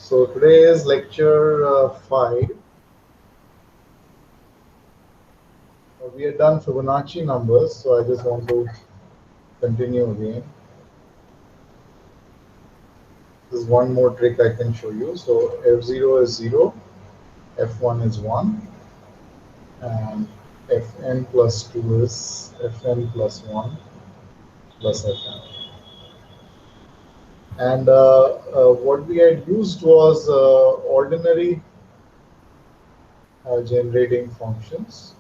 So today is lecture 5. We are done Fibonacci numbers, so I just want to continue again. This is one more trick I can show you. So F0 is 0, F1 is 1, and Fn plus 2 is Fn plus 1 plus Fn. And what we had used was ordinary generating functions.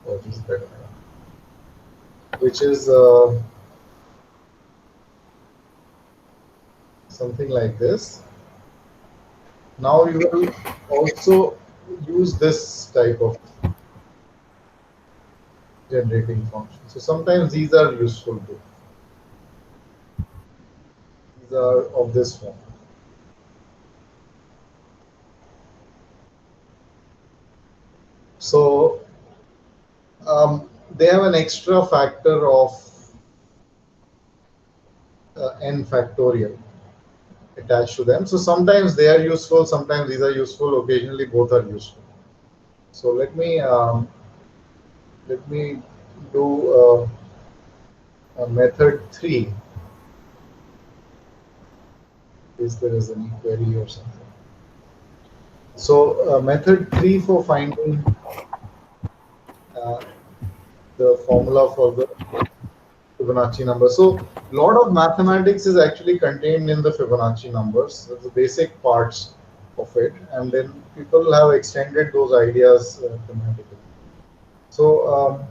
What is better? Which is something like this. Now you will also use this type of generating function. So sometimes these are useful too. These are of this form. So they have an extra factor of n factorial attached to them. So sometimes they are useful, sometimes these are useful, occasionally both are useful. So let me do method 3. Is there is any query or something? So method 3 for finding the formula for the Fibonacci number. So a lot of mathematics is actually contained in the Fibonacci numbers, the basic parts of it, and then people have extended those ideas thematically. So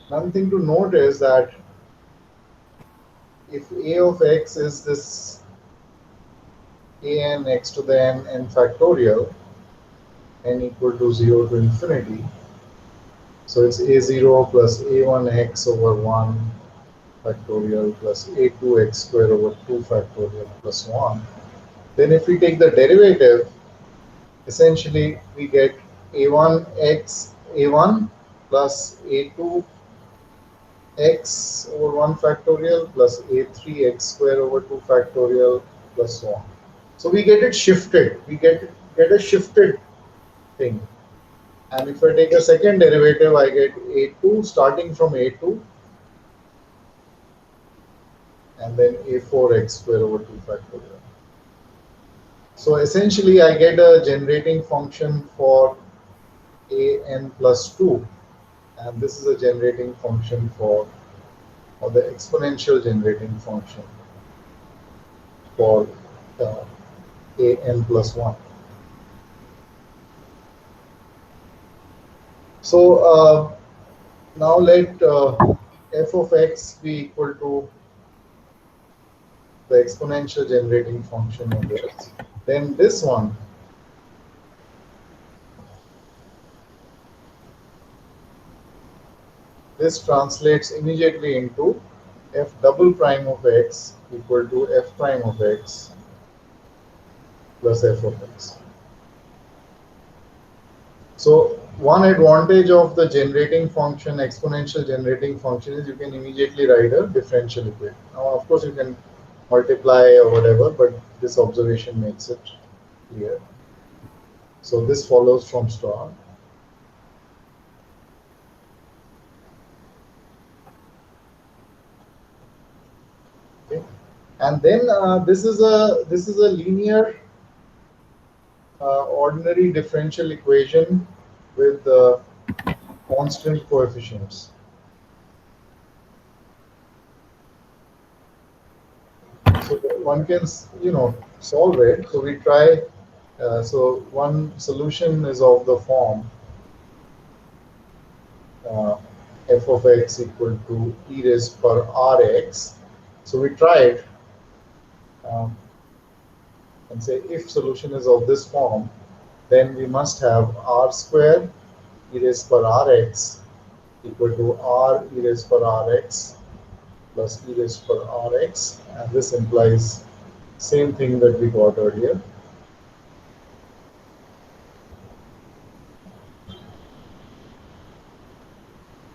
one thing to note is that if a of x is this an x to the n factorial, n equal to 0 to infinity, so it's a0 plus a1x over 1 factorial plus a2x square over 2 factorial plus 1. Then if we take the derivative, essentially we get a1x a1 plus a2x over 1 factorial plus a3x square over 2 factorial plus so on. So we get it shifted. We get a shifted thing. And if I take a second derivative, I get a2 starting from a2 and then a4x square over 2 factorial. So essentially I get a generating function for an plus 2, and this is a generating function for, or the exponential generating function for an plus 1. So now let f of x be equal to the exponential generating function of this. Then this one, this translates immediately into f double prime of x equal to f prime of x plus f of x. So one advantage of the generating function, exponential generating function, is you can immediately write a differential equation. Now, of course, you can multiply or whatever, but this observation makes it clear. So this follows from star. Okay. And then this is a linear ordinary differential equation with constant coefficients. So one can, solve it. So we try. So one solution is of the form f of x equal to e raised per rx. So we try it and say if solution is of this form, then we must have r square e raised per rx equal to r e raised per rx plus e raised per rx, and this implies same thing that we got earlier.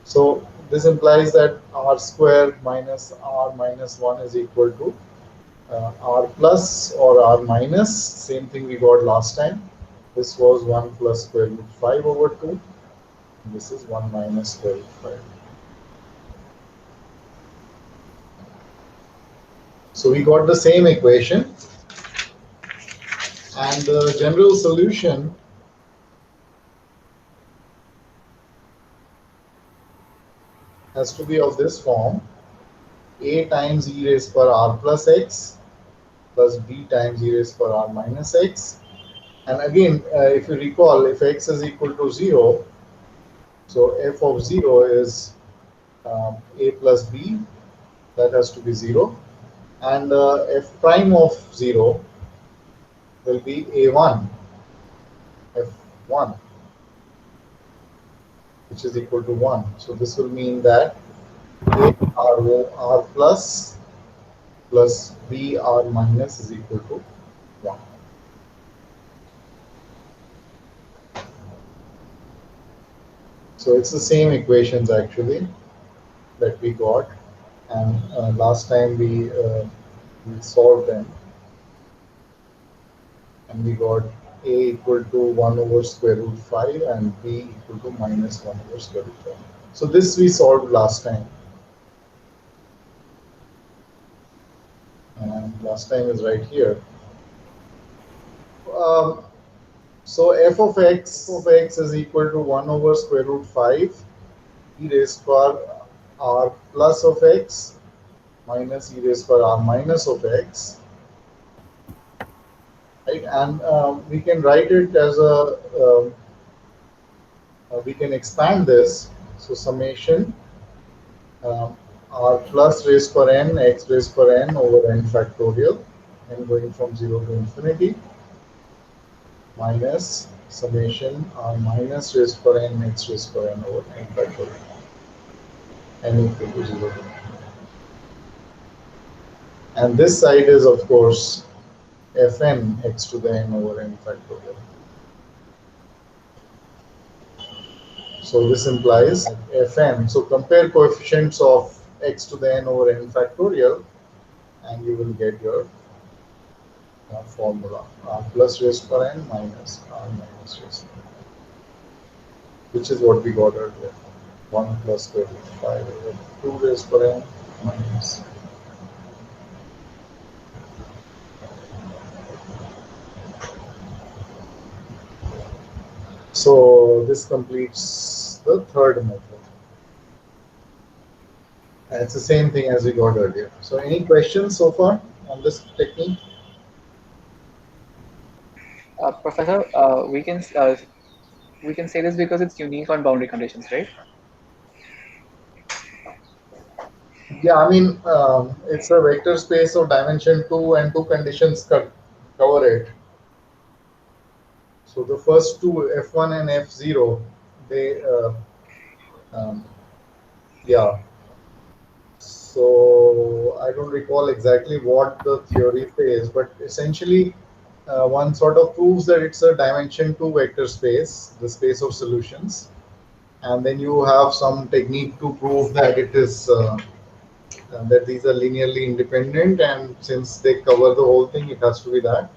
So this implies that r square minus r minus 1 is equal to r plus or r minus, same thing we got last time. This was 1 plus square root 5 over 2. This is 1 minus square root 5. So we got the same equation, and the general solution has to be of this form: a times e raised per r plus x plus b times e raised per r minus x. And again, if you recall, if x is equal to 0, so f of 0 is a plus b, that has to be 0. And f prime of 0 will be a1, f1, which is equal to 1. So this will mean that a r plus b r minus is equal to 1. So it's the same equations actually that we got, and last time we solved them, and we got a equal to 1 over square root 5 and b equal to minus 1 over square root 5. So this we solved last time. And last time is right here. So f of x is equal to 1 over square root 5 e raised per r plus of x minus e raised per r minus of x. Right? And we can write it as we can expand this. So summation r plus raised per n x raised per n over n factorial, n going from 0 to infinity, minus summation r minus raised per n x raised per n over n factorial, n equal to 0. And this side is, of course, fn x to the n over n factorial. So this implies fn. So compare coefficients of x to the n over n factorial, and you will get your formula: r plus raised per n minus r minus raised per n, which is what we got earlier: 1 plus square root 5 over 2 raised per n minus. So this completes the third method. And it's the same thing as we got earlier. So any questions so far on this technique? Professor, we can say this because it's unique on boundary conditions, right? Yeah, I mean, it's a vector space of dimension 2, and two conditions cover it. So the first two, f1 and f0, they, um, yeah. So I don't recall exactly what the theory says, but essentially one sort of proves that it's a dimension 2 vector space, the space of solutions. And then you have some technique to prove that it is that these are linearly independent, and since they cover the whole thing, it has to be that.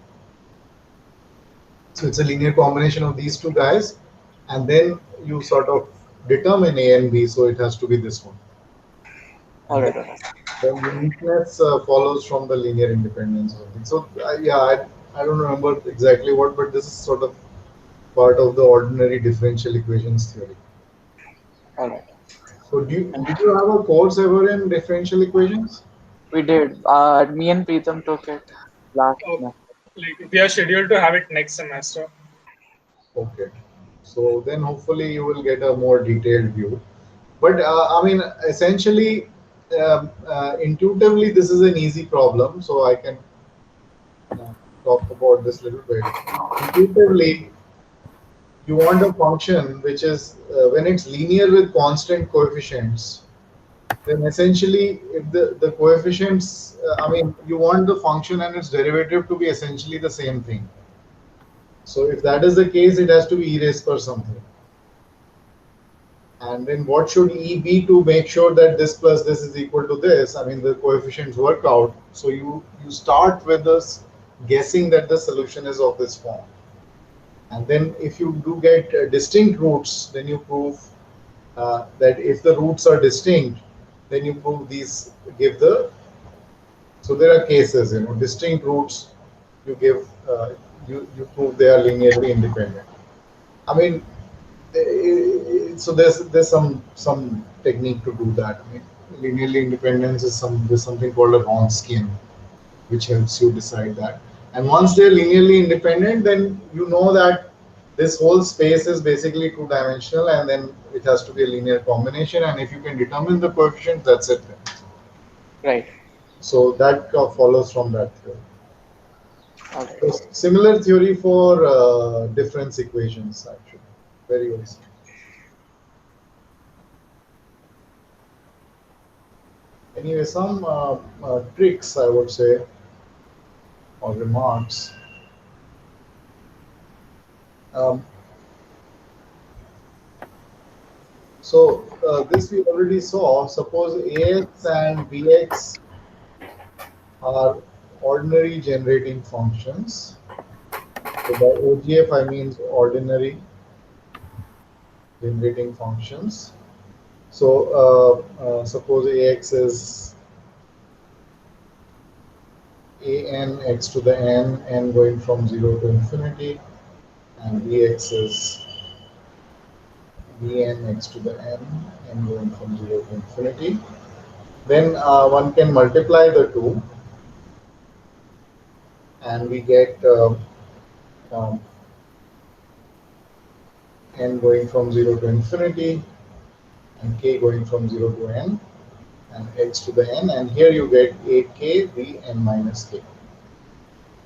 So it's a linear combination of these two guys, and then you sort of determine A and B, so it has to be this one. All And right, then Professor. the uniqueness follows from the linear independence of things. So yeah, I don't remember exactly what, but this is sort of part of the ordinary differential equations theory. All right. So And did you have a course ever in differential equations? we did. Me and Preetham took it last semester. Like we are scheduled to have it next semester. Okay. So then hopefully you will get a more detailed view. But I mean, essentially, intuitively, this is an easy problem. So I can talk about this a little bit. Intuitively, you want a function which is, when it's linear with constant coefficients, then essentially, if the coefficients, I mean, you want the function and its derivative to be essentially the same thing. So if that is the case, it has to be e raised per something. And then what should E be to make sure that this plus this is equal to this? I mean, the coefficients work out. So you start with this guessing that the solution is of this form. And then if you do get distinct roots, then you prove that if the roots are distinct, then you prove these give the. So there are cases, distinct roots. You give you prove they are linearly independent. I mean, so there's some technique to do that. I mean, linearly independence is there's something called a Wronskian, which helps you decide that. And once they're linearly independent, then you know that this whole space is basically two-dimensional, and then it has to be a linear combination. And if you can determine the coefficient, that's it. Right. So that follows from that theory. All So right. similar theory for difference equations, actually. Very, very simple. Anyway, some tricks, I would say, or remarks. Um, so this we already saw. Suppose AX and BX are ordinary generating functions. So by OGF I mean ordinary generating functions. So suppose AX is an x to the n going from 0 to infinity, and bx is bn x to the n going from 0 to infinity. Then one can multiply the two, and we get um, n going from 0 to infinity, and k going from 0 to n, and x to the n, and here you get ak bn minus k.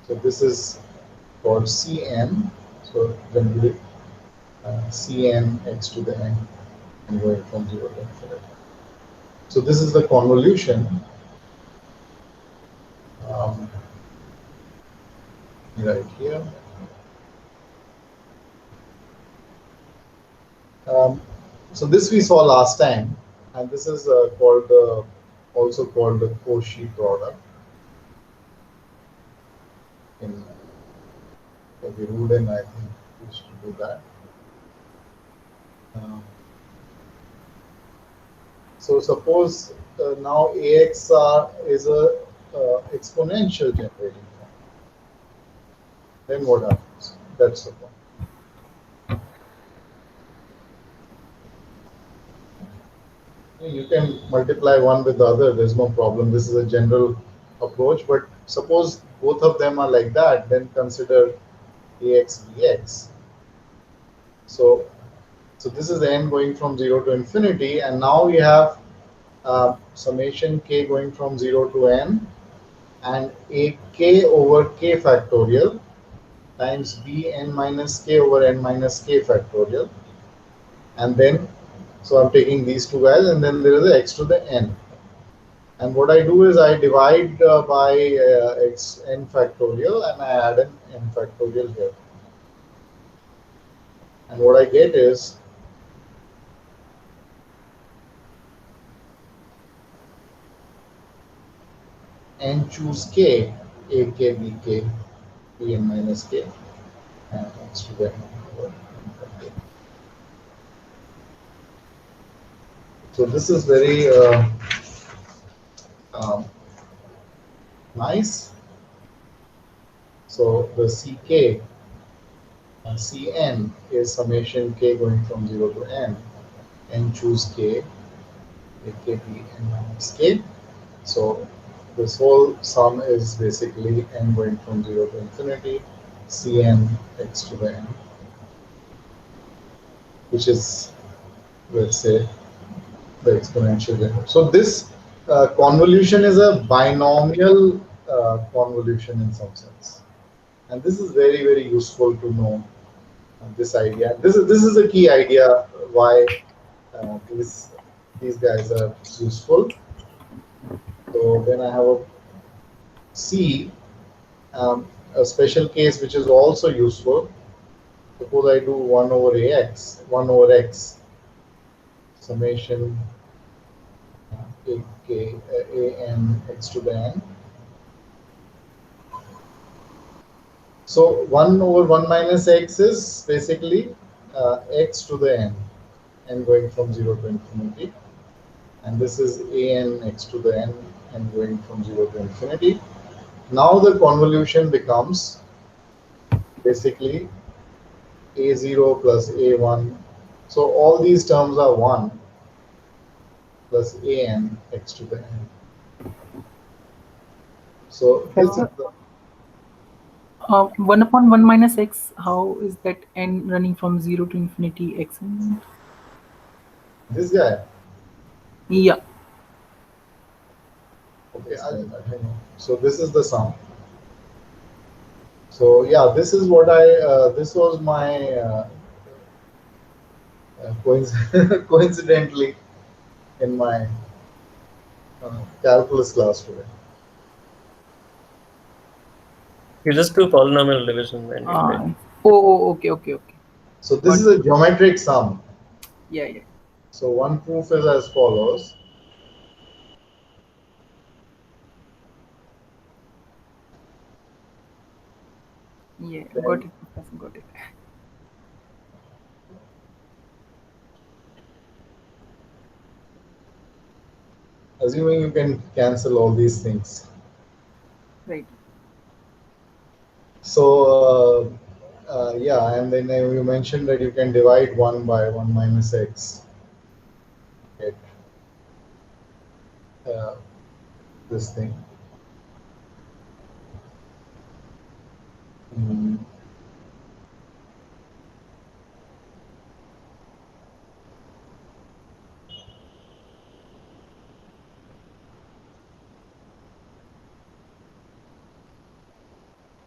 So this is called Cn. So generally Cn x to the n and going from 0 to infinity. So this is the convolution right here. So this we saw last time, and this is also called the Cauchy product. In the Rudin, I think we should do that. So suppose now AX is a exponential generating function. Then what happens? That's the point. You can multiply one with the other, there's no problem. This is a general approach, but suppose both of them are like that, then consider AX dx. So this is the n going from 0 to infinity, and now we have summation k going from 0 to n, and a k over k factorial times b n minus k over n minus k factorial, and then so I'm taking these two guys, and then there is a x to the n. And what I do is I divide by x n factorial, and I add an n factorial here. And what I get is n choose k, a k, b k, b n minus k, and x to the n over n factorial. So this is very nice. So the ck, cn is summation k going from 0 to n choose k, a k, b n minus k. So this whole sum is basically n going from 0 to infinity, cn x to the n, which is, let's say, the exponential generator. So this convolution is a binomial convolution in some sense, and this is very, very useful to know this idea. This is a key idea why these guys are useful. So then I have a C, a special case which is also useful. Suppose I do 1 over ax, 1 over x. summation a, k, a n x to the n. So 1 over 1 minus x is basically x to the n going from 0 to infinity. And this is a n x to the n going from 0 to infinity. Now the convolution becomes basically a0 plus a1. So all these terms are 1 plus an x to the n. So this is Professor, the, 1 upon 1 minus x, how is that n running from 0 to infinity exponent? this guy. Yeah, Okay, I know. So this is the sum. So yeah, this is what this was my coincidentally in my calculus class today. You just do polynomial division and you get. uh, okay. So this Got is it. a geometric sum. Yeah. So one proof is as follows. Yeah, got Then it, Professor, got it. assuming you can cancel all these things. Right. So yeah, and then you mentioned that you can divide 1 by 1 minus x. Get uh, this thing. Mm,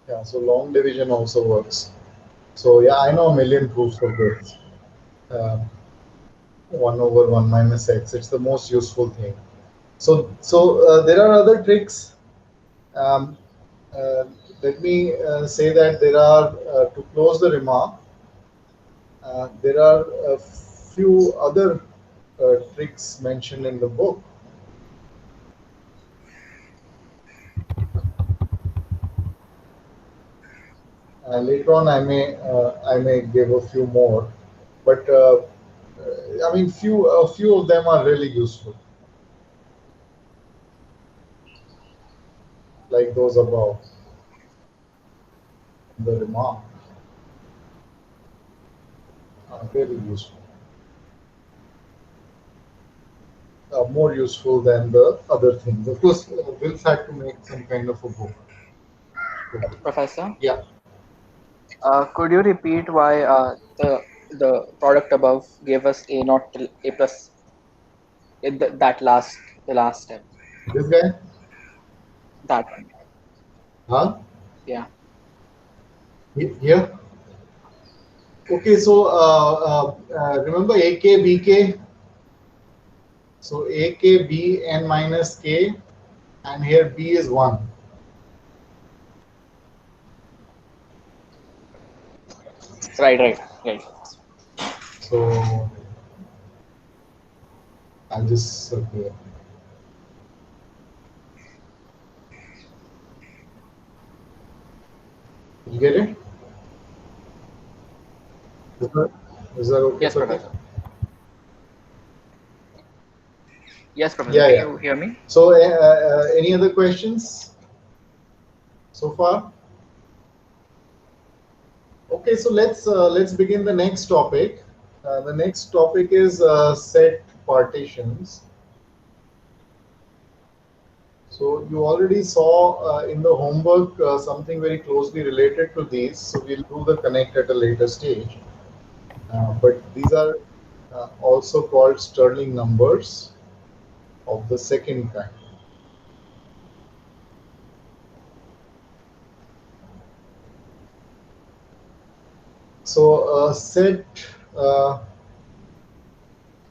yeah, so long division also works. So yeah, I know a million proofs of this. 1 over 1 minus x. It's the most useful thing. So there are other tricks. Um, uh, Let me say that there are, to close the remark, there are a few other tricks mentioned in the book. Later on, I may give a few more, but I mean, a few of them are really useful, like those above in the remark, are really useful. More useful than the other things. Of course, Wills had to make some kind of a book. Professor, Yeah, could you repeat why the product above gave us a naught till a plus in that the last step? this guy, That one. huh? Yeah. Here. Okay, so remember AK, BK. So AK, B, N minus K, and here B is 1. Right. So I'll just circle. You get it? Is that, is that okay, Yes, Pratik? Professor. Yes, Professor. Yeah, Can yeah. you hear me? So any other questions so far? Okay, so let's begin the next topic. The next topic is set partitions. So you already saw in the homework something very closely related to these. So we'll do the connect at a later stage. But these are also called Stirling numbers of the second kind. So set uh,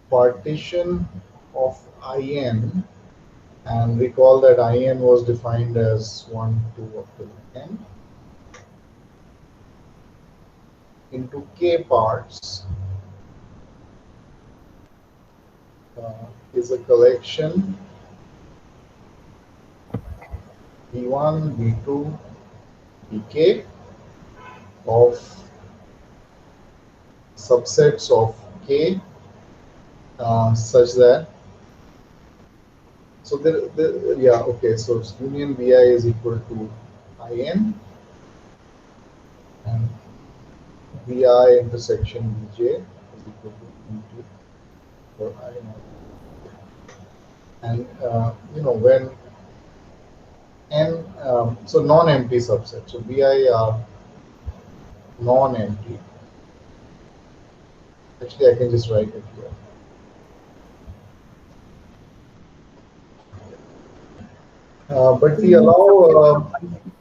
partition of IN, and recall that IN was defined as 1, 2 up to n into k parts. is a collection B1, B2, BK of subsets of K such that yeah, okay, so union BI is equal to IN and BI intersection BJ is equal to BT for I naught. And when n so non-empty subset, so BI are non-empty. Actually, I can just write it here. But So we you mean subsets allow of IN?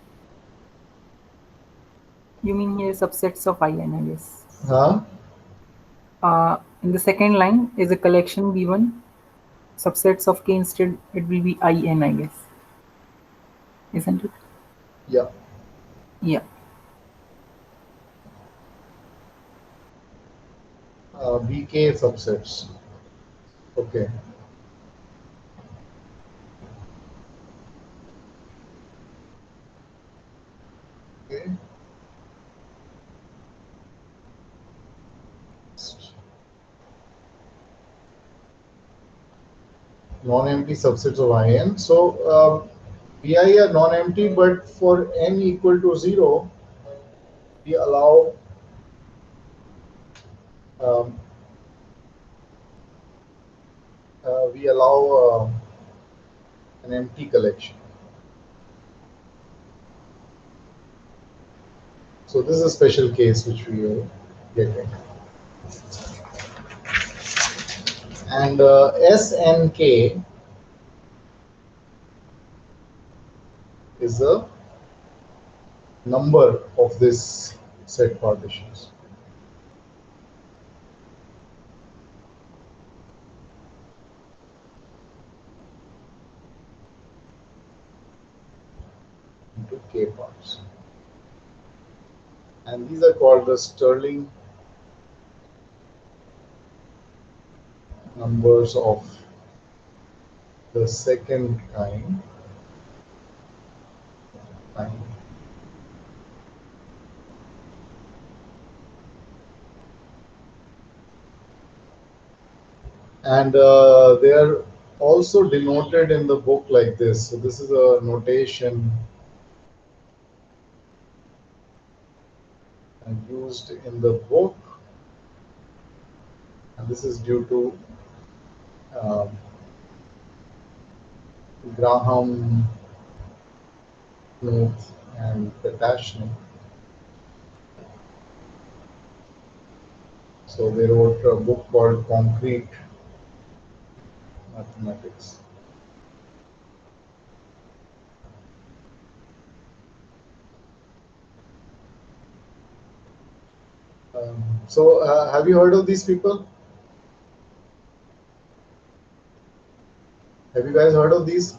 You mean here subsets of IN, I guess. huh? In the second line is a collection B1, subsets of K, instead it will be IN, I guess. Isn't it? Yeah. Yeah. BK subsets. Okay. Okay. Non-empty subsets of IN. So BI are non-empty, but for n equal to 0, we allow um, an empty collection. So this is a special case which we are getting. And SNK is the number of this set partitions. Into K parts. And these are called the Stirling numbers of the second kind. And they are also denoted in the book like this. So this is a notation used in the book, and this is due to um, Graham, Knuth, and Petashnik. So they wrote a book called Concrete Mathematics. So have you heard of these people? Have you guys heard of these?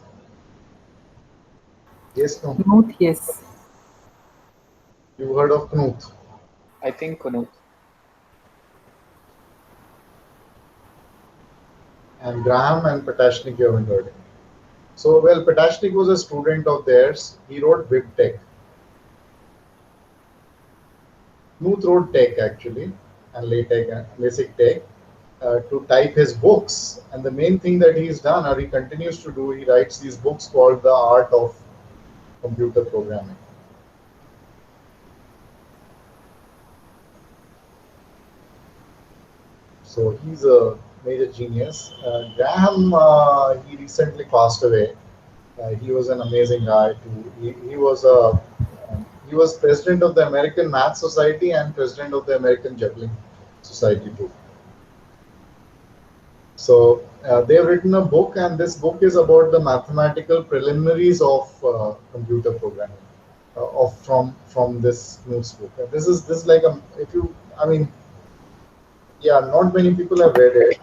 Yes, no. Knuth, yes. You heard of Knuth? I think Kunut. And Graham and Petashnik, you haven't heard. So, well, Petashnik was a student of theirs. He wrote BibTech. Knuth wrote Tech actually, and LaTeX and Basic Tech to type his books. And the main thing that he's done, or he continues to do, he writes these books called The Art of Computer Programming. So he's a major genius. Graham, he recently passed away. He was an amazing guy too. He was president of the American Math Society and president of the American Juggling Society too. So they've written a book, and this book is about the mathematical preliminaries of computer programming. From this Knuth's book. This is like a if you I mean yeah, not many people have read it.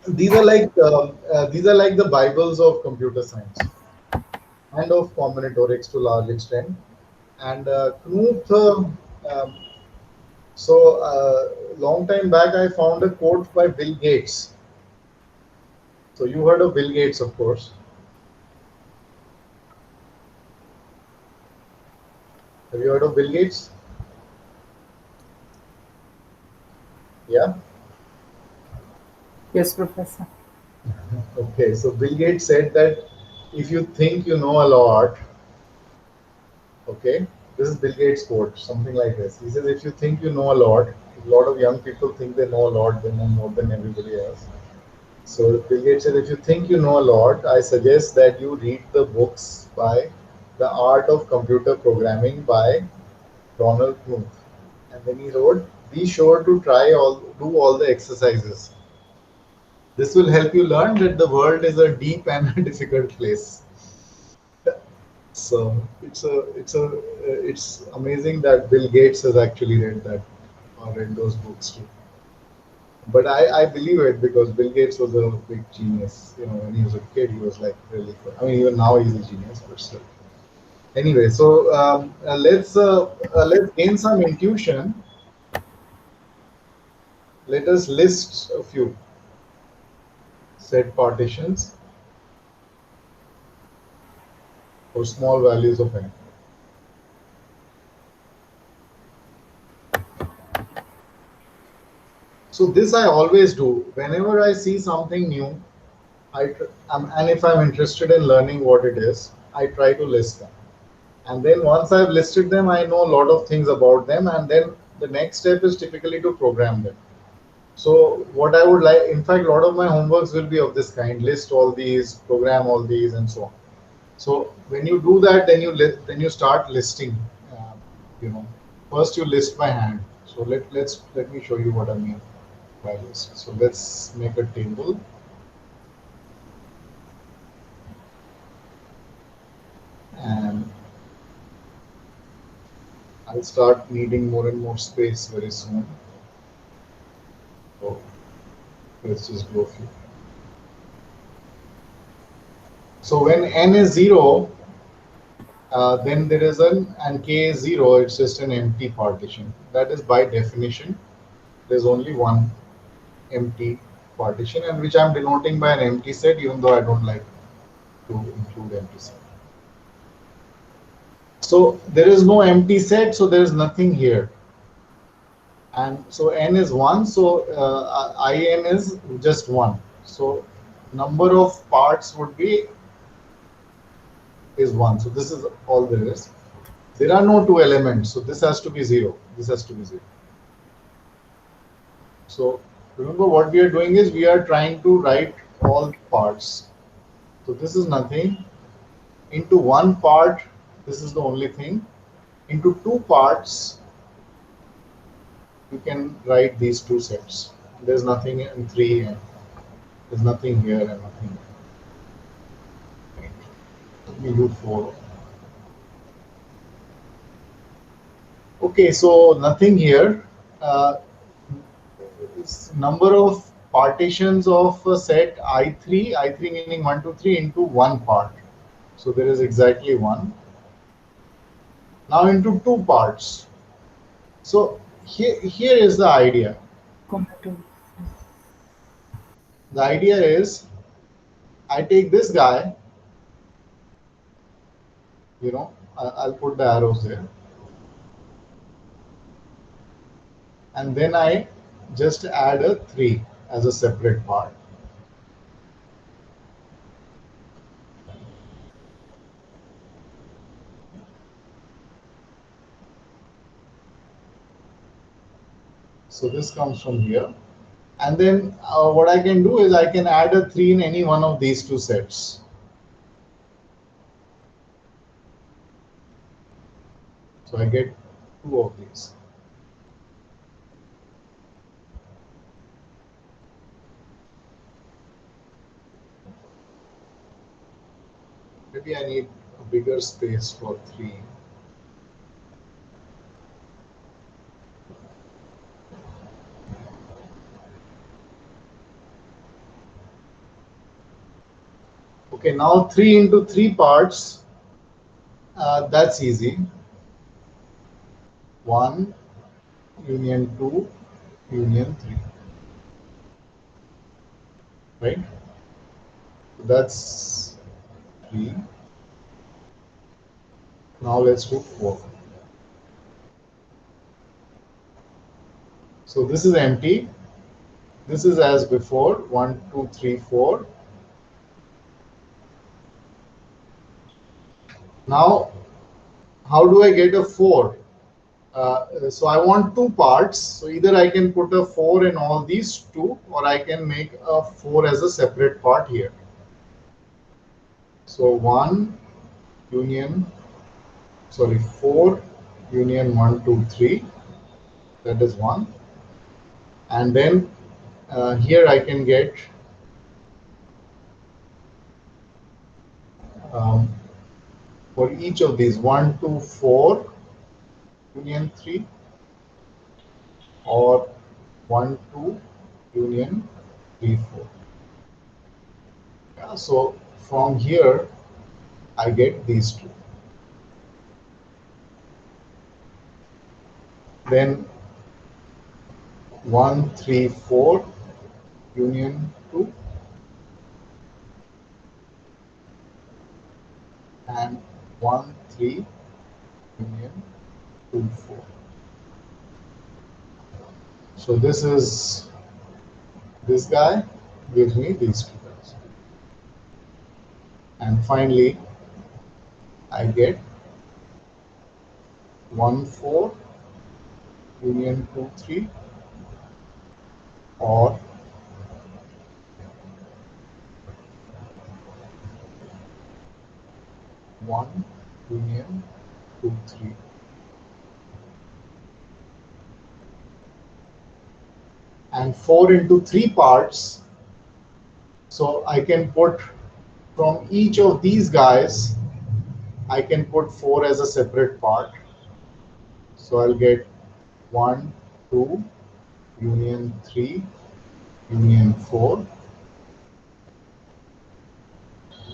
These are like the Bibles of computer science and of combinatorics to a large extent. And Knuth, so long time back I found a quote by Bill Gates. So you heard of Bill Gates, of course. Have you heard of Bill Gates? Yeah. Yes, Professor. Okay. So Bill Gates said that if you think you know a lot, okay, this is Bill Gates' quote, something like this. He says, if you think you know a lot of young people think they know a lot, they know more than everybody else. So Bill Gates said, if you think you know a lot, I suggest that you read the books by The Art of Computer Programming by Donald Knuth. And then he wrote, be sure to do all the exercises. This will help you learn that the world is a deep and a difficult place. So it's amazing that Bill Gates has actually read that or read those books too. But I believe it because Bill Gates was a big genius. You know, when he was a kid, he was like really good. I mean, even now he's a genius, but still. Anyway, so let's gain some intuition. Let us list a few set partitions for small values of n. So this I always do whenever I see something new. And if I'm interested in learning what it is, I try to list them. And then once I've listed them, I know a lot of things about them. And then the next step is typically to program them. So what I would like, in fact, a lot of my homeworks will be of this kind: list all these, program all these, and so on. So when you do that, then you start listing. Uh, you know, first you list by hand. So let me show you what I mean by list. So let's make a table. And I'll start needing more and more space very soon. So let's just go few. So when n is 0, then there is and k is 0, it's just an empty partition. That is by definition, there's only one empty partition, and which I'm denoting by an empty set, even though I don't like to include empty set. So there is no empty set, so there is nothing here. And so n is 1, so in is just 1. So number of parts would be is 1. So this is all there is. There are no two elements, so this has to be 0. This has to be 0. So remember what we are doing is we are trying to write all the parts. So this is nothing. Into one part, this is the only thing. Into two parts, you can write these two sets. There's nothing in 3, and there's nothing here and nothing here. Let me do 4. Okay, so nothing here. Number of partitions of a set I3 meaning 1, 2, 3 into one part. So there is exactly 1. Now into two parts. So here is the idea. The idea is I take this guy, you know, I'll put the arrows there. And then I just add a 3 as a separate part. So this comes from here. And then what I can do is I can add a 3 in any one of these two sets. So I get 2 of these. Maybe I need a bigger space for 3. Okay, now 3 into 3 parts, that's easy. 1 union 2 union 3. Right? That's 3. Now let's do 4. So this is empty. This is as before, 1, 2, 3, 4. Now, how do I get a 4? So I want two parts. So either I can put a 4 in all these two, or I can make a 4 as a separate part here. So 4 union 1, 2, 3. That is 1. And then here I can get for each of these 1, 2, 4 union 3, or 1, 2 union 3, 4. Yeah, so from here I get these two. Then 1, 3, 4 union 2, and 1, 3 union 2, 4. So this guy gives me these two guys. And finally, I get 1, 4 union 2, 3, or 1 union 2, 3. And 4 into 3 parts. So I can put from each of these guys, I can put 4 as a separate part. So I'll get 1, 2 union 3 union 4.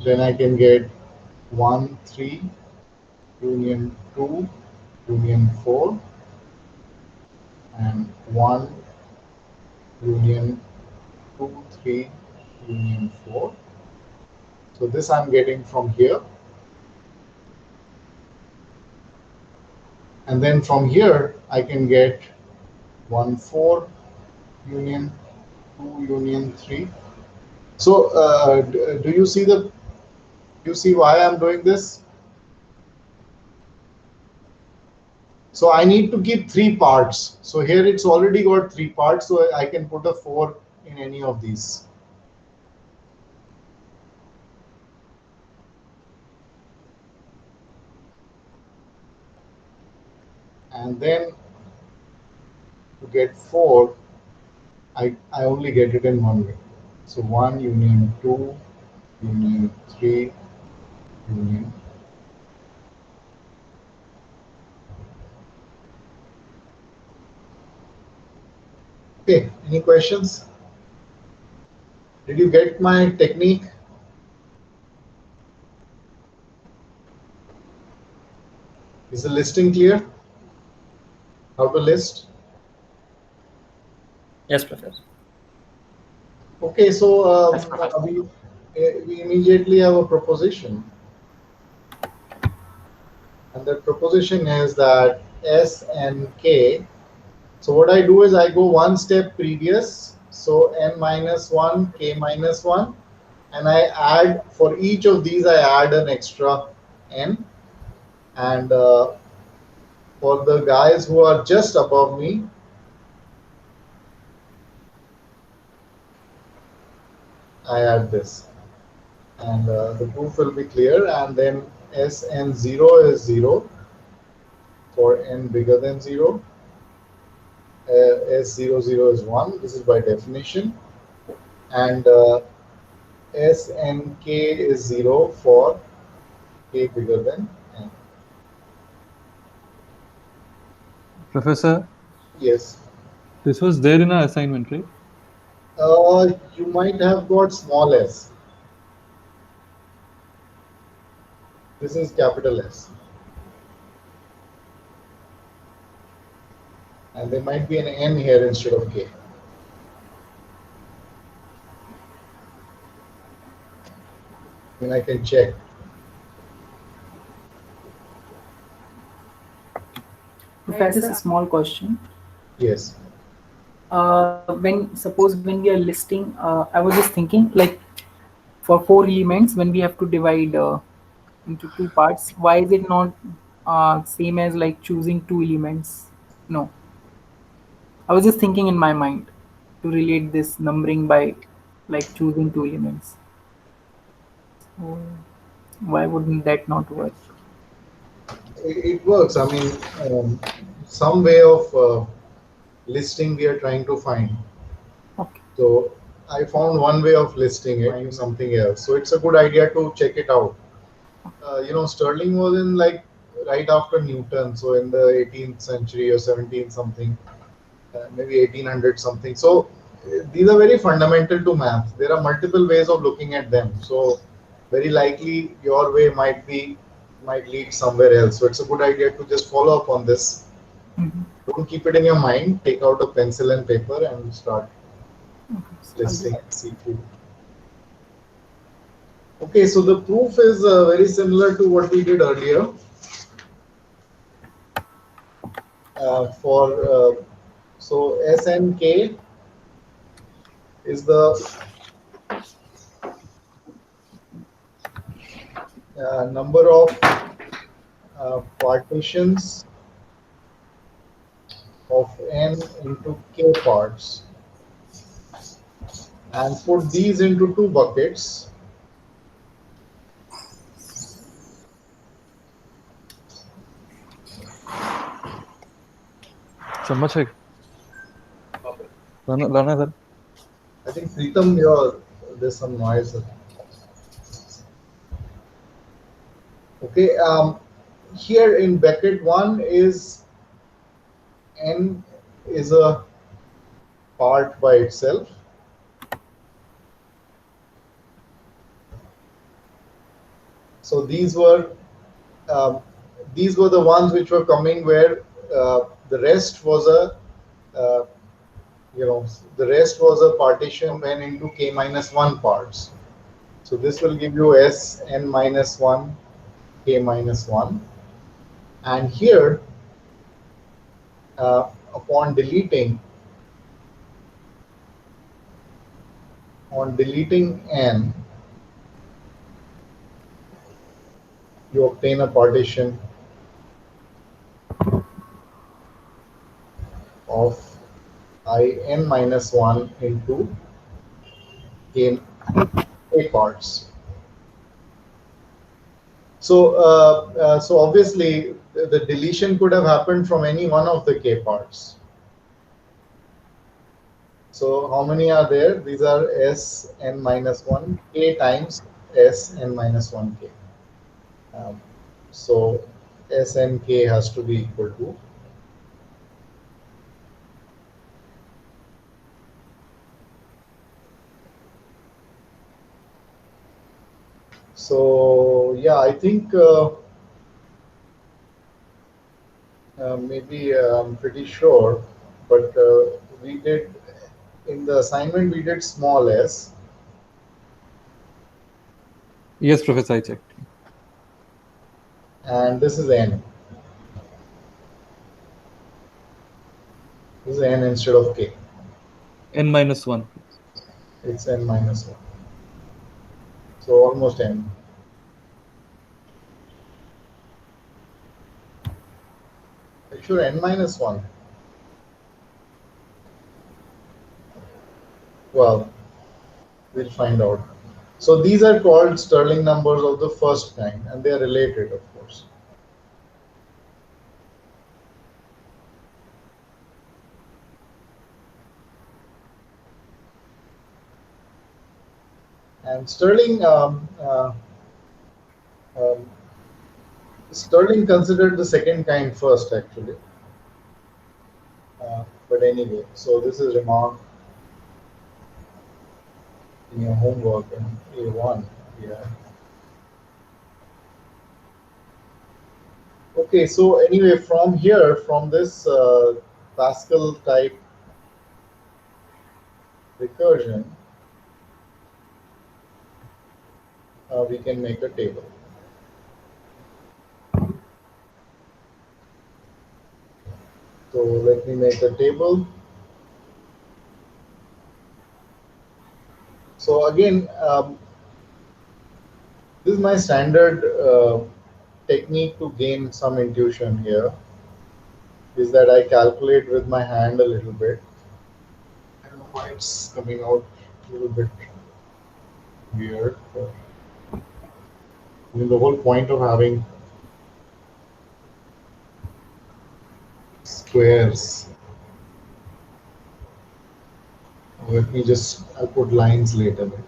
Then I can get 1, 3 union 2 union 4, and 1 union 2, 3 union 4. So this I'm getting from here. And then from here I can get 1, 4 union 2 union 3. So do you see why I'm doing this? So I need to keep 3 parts. So here it's already got 3 parts, so I can put a 4 in any of these. And then to get 4, I only get it in one way. So 1 union 2 union 3 union. Okay, any questions? Did you get my technique? Is the listing clear? How to list? Yes, Professor. Okay, so we immediately have a proposition. And the proposition is that S and K. So what I do is I go one step previous. So N minus 1, K minus 1. And I add, for each of these, I add an extra N. And for the guys who are just above me, I add this. And the proof will be clear. And then Sn0 is 0 for n bigger than 0. S00 is 1. This is by definition. And Snk is 0 for k bigger than n. Professor, Yes. this was there in our assignment, right? You might have got small s. This is capital S. and there might be an n here instead of k. I mean, I can check. Professor, a small question. Yes. Suppose when we are listing, I was just thinking, like for 4 elements, when we have to divide into two parts, why is it not same as like choosing 2 elements? No, I was just thinking in my mind to relate this numbering by like choosing 2 elements. So why wouldn't that not work? It works. I mean, some way of listing we are trying to find. Okay. So I found one way of listing it in something else. So it's a good idea to check it out. Stirling was in like right after Newton, so in the 18th century or 17th something, maybe 1800 something. So these are very fundamental to math. There are multiple ways of looking at them. So very likely your way might lead somewhere else. So it's a good idea to just follow up on this. Mhm. Don't keep it in your mind. Take out a pencil and paper and start Okay. So I'll do listing that. C2. Okay, so the proof is very similar to what we did earlier. So SNK is the number of partitions of n into k parts, and put these into two buckets. Samach hai. Lana sir. I think Pritam, there's some noise. Okay, here in bucket 1 is n is a part by itself. So um, these were the ones which were coming where the rest was uh, the rest was a partition n into k minus 1 parts. So this will give you s n minus 1 k minus 1, and here upon deleting n, you obtain a partition of I n minus 1 into k parts. So obviously the deletion could have happened from any one of the k parts. So how many are there? These are s n minus 1 k times s n minus 1 k. So s n k has to be equal to So yeah, I think maybe I'm pretty sure, but we did in the assignment we did small s, Yes, Professor, I checked. and this is n. This is n instead of k. N minus 1. It's n minus 1. So almost n. Sure, n minus 1. Well, we'll find out. So these are called Stirling numbers of the first kind, and they are related, of course. And um, Stirling considered the second kind first, actually. But anyway, so this is remark in your homework in A1. Yeah. Okay, so anyway, from here, from this Pascal type recursion, we can make a table. So let me make a table. So again, this is my standard technique to gain some intuition here, is that I calculate with my hand a little bit. I don't know why it's coming out a little bit weird. I mean, the whole point of having squares. Let me just, I'll put lines later maybe.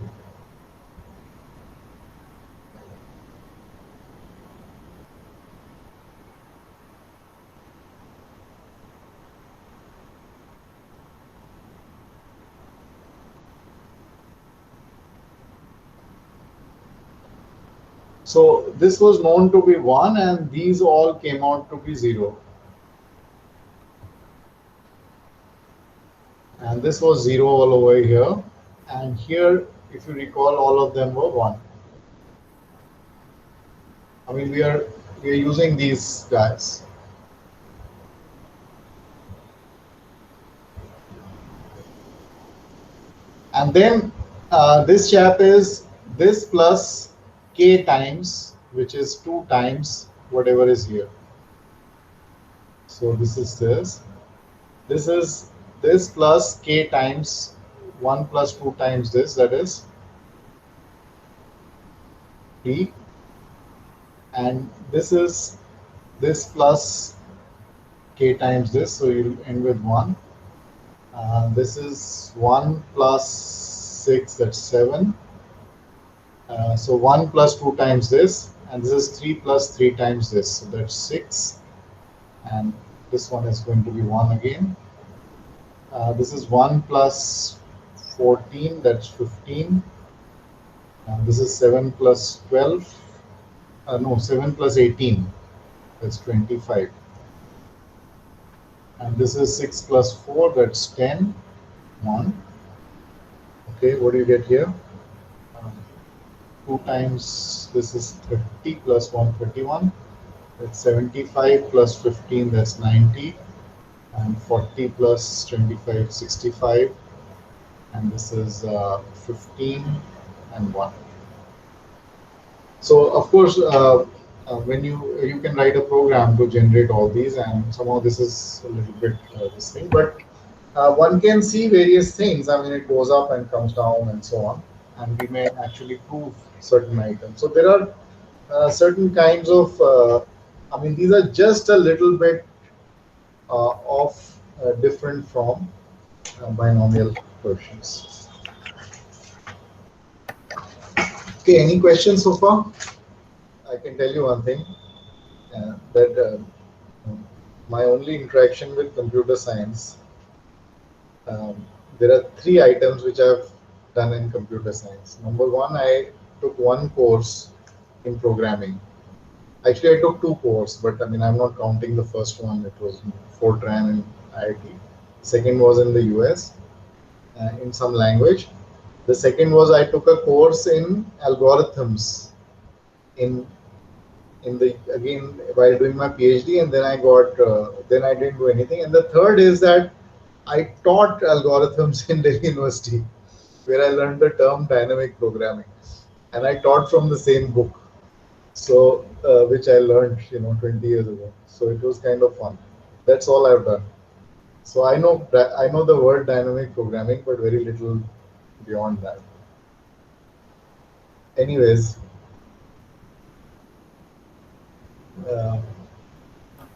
So this was known to be 1 and these all came out to be 0. And this was 0 all over here. And here, if you recall, all of them were 1. I mean, we are using these guys. And then this chap is this plus k times, which is 2 times whatever is here. So this is this. This is this plus k times 1 plus 2 times this, that is t. And this is this plus k times this, so you'll end with 1. This is 1 plus 6, that's 7. So 1 plus 2 times this, and this is 3 plus 3 times this, so that's 6. And this one is going to be 1 again. This is 1 plus 14, that's 15. This is 7 plus 12. No, 7 plus 18, that's 25. And this is 6 plus 4, that's 10. 1. Okay, what do you get here? 2 times this is 30 plus 1, 31. That's 75 plus 15, that's 90. And 40 plus 25, 65. And this is 15 and 1. So of course, when you can write a program to generate all these, and somehow this is a little bit this thing, but one can see various things. I mean, it goes up and comes down and so on, and we may actually prove certain items. So there are certain kinds of, I mean, these are just a little bit off, different from binomial quotients. Okay, any questions so far? I can tell you one thing, that my only interaction with computer science, there are 3 items which I've done in computer science. Number 1, I took 1 course in programming. Actually, I took 2 courses, but I mean, I'm not counting the first one. It was Fortran in IIT. Second was in the US, in some language. The second was I took a course in algorithms in the, again, while doing my PhD, and then I got then I didn't do anything. And the third is that I taught algorithms in Delhi University, where I learned the term dynamic programming, and I taught from the same book, so which I learned 20 years ago. So it was kind of fun. That's all I've done. So I know the word dynamic programming, but very little beyond that. Anyways,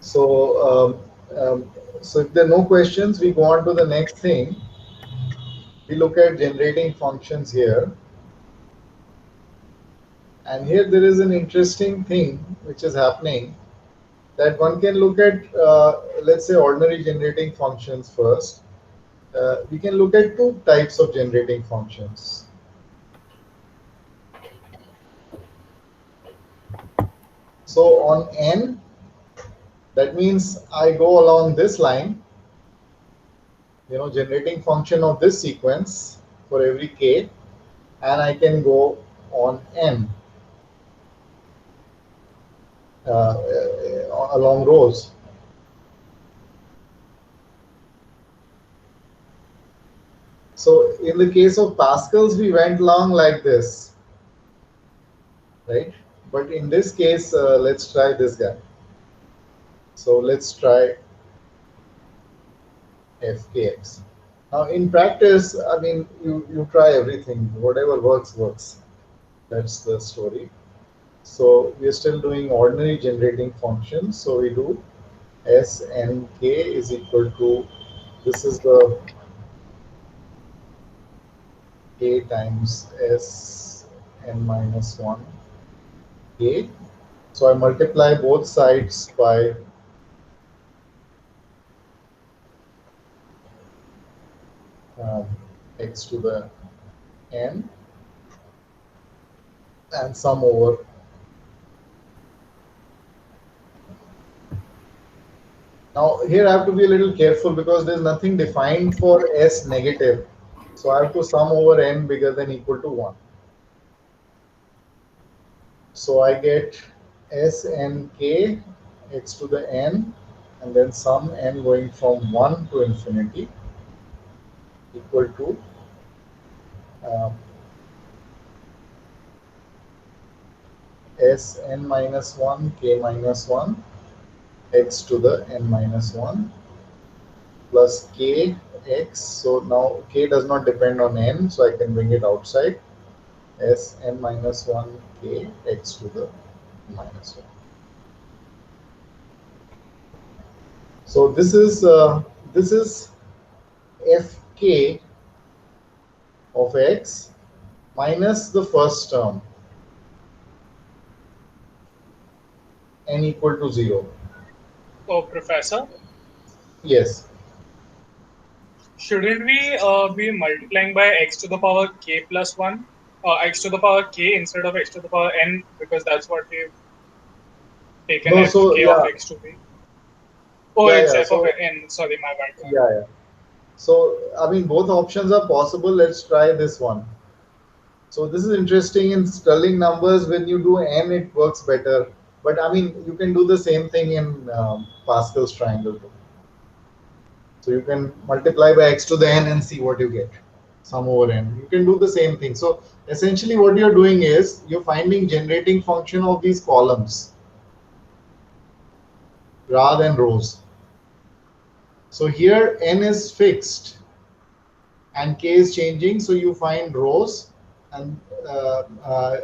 so if there are no questions, we go on to the next thing. We look at generating functions here. And here there is an interesting thing which is happening, that one can look at, let's say, ordinary generating functions first. We can look at 2 types of generating functions. So on n, that means I go along this line generating function of this sequence for every k, and I can go on n along rows. So in the case of Pascals, we went along like this, right? But in this case, let's try this guy. So let's try fkx. Now in practice, I mean, you try everything, whatever works, works. That's the story. So we are still doing ordinary generating functions. So we do snk is equal to, this is the k times sn minus 1 k. So I multiply both sides by x to the n and sum over. Now here I have to be a little careful because there's nothing defined for s negative. So I have to sum over n bigger than equal to 1. So I get snk x to the n and then sum n going from 1 to infinity equal to um, sn minus 1 k minus 1 x to the n minus 1 plus k x. So now k does not depend on n, so I can bring it outside. Sn minus 1 k x to the minus 1. So this is fk of x minus the first term n equal to 0. Oh, Professor, Yes. shouldn't we be multiplying by x to the power k plus 1? X to the power k instead of x to the power n, because that's what we've taken No. So fk of yeah, x to be. Oh, yeah, it's yeah. f of So n. Sorry, my bad. yeah, yeah. So I mean, both options are possible. Let's try this one. So this is interesting in Stirling numbers. When you do n, it works better. But I mean, you can do the same thing in Pascal's triangle too. So you can multiply by x to the n and see what you get. Sum over n. You can do the same thing. So essentially what you're doing is you're finding generating function of these columns rather than rows. So here n is fixed and k is changing, so you find rows and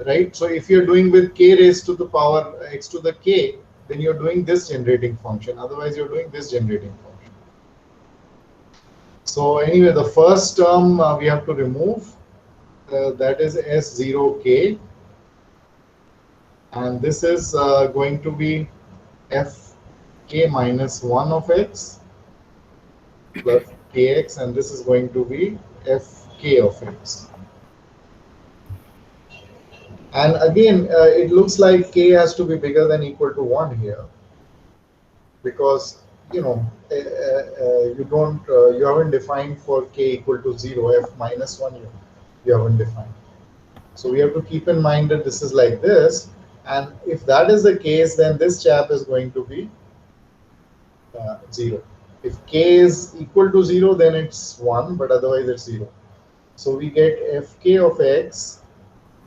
right. So if you're doing with k raised to the power x to the k, then you're doing this generating function. Otherwise, you're doing this generating function. So anyway, the first term we have to remove. That is s0k, and this is going to be fk minus 1 of x plus kx, and this is going to be fk of x. And again, it looks like k has to be bigger than equal to 1 here, because you don't you haven't defined for k equal to 0, f minus 1 you haven't defined. So we have to keep in mind that this is like this, and if that is the case, then this chap is going to be 0. If k is equal to 0, then it's 1, but otherwise it's 0. So we get fk of x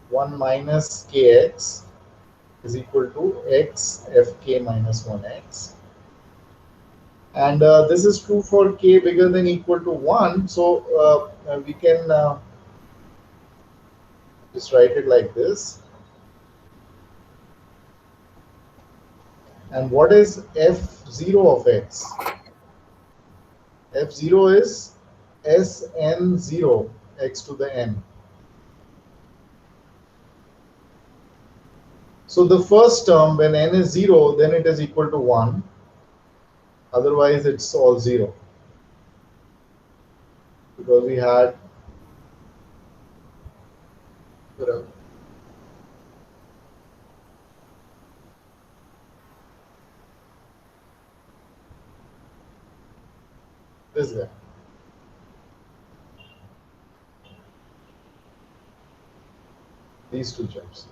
1 minus kx is equal to x fk minus 1x, and this is true for k bigger than equal to 1. So we can just write it like this. And what is f0 of x? f0 is sn0 x to the n. So the first term, when n is 0, then it is equal to 1. Otherwise, it's all 0. Because we had this guy. these two terms.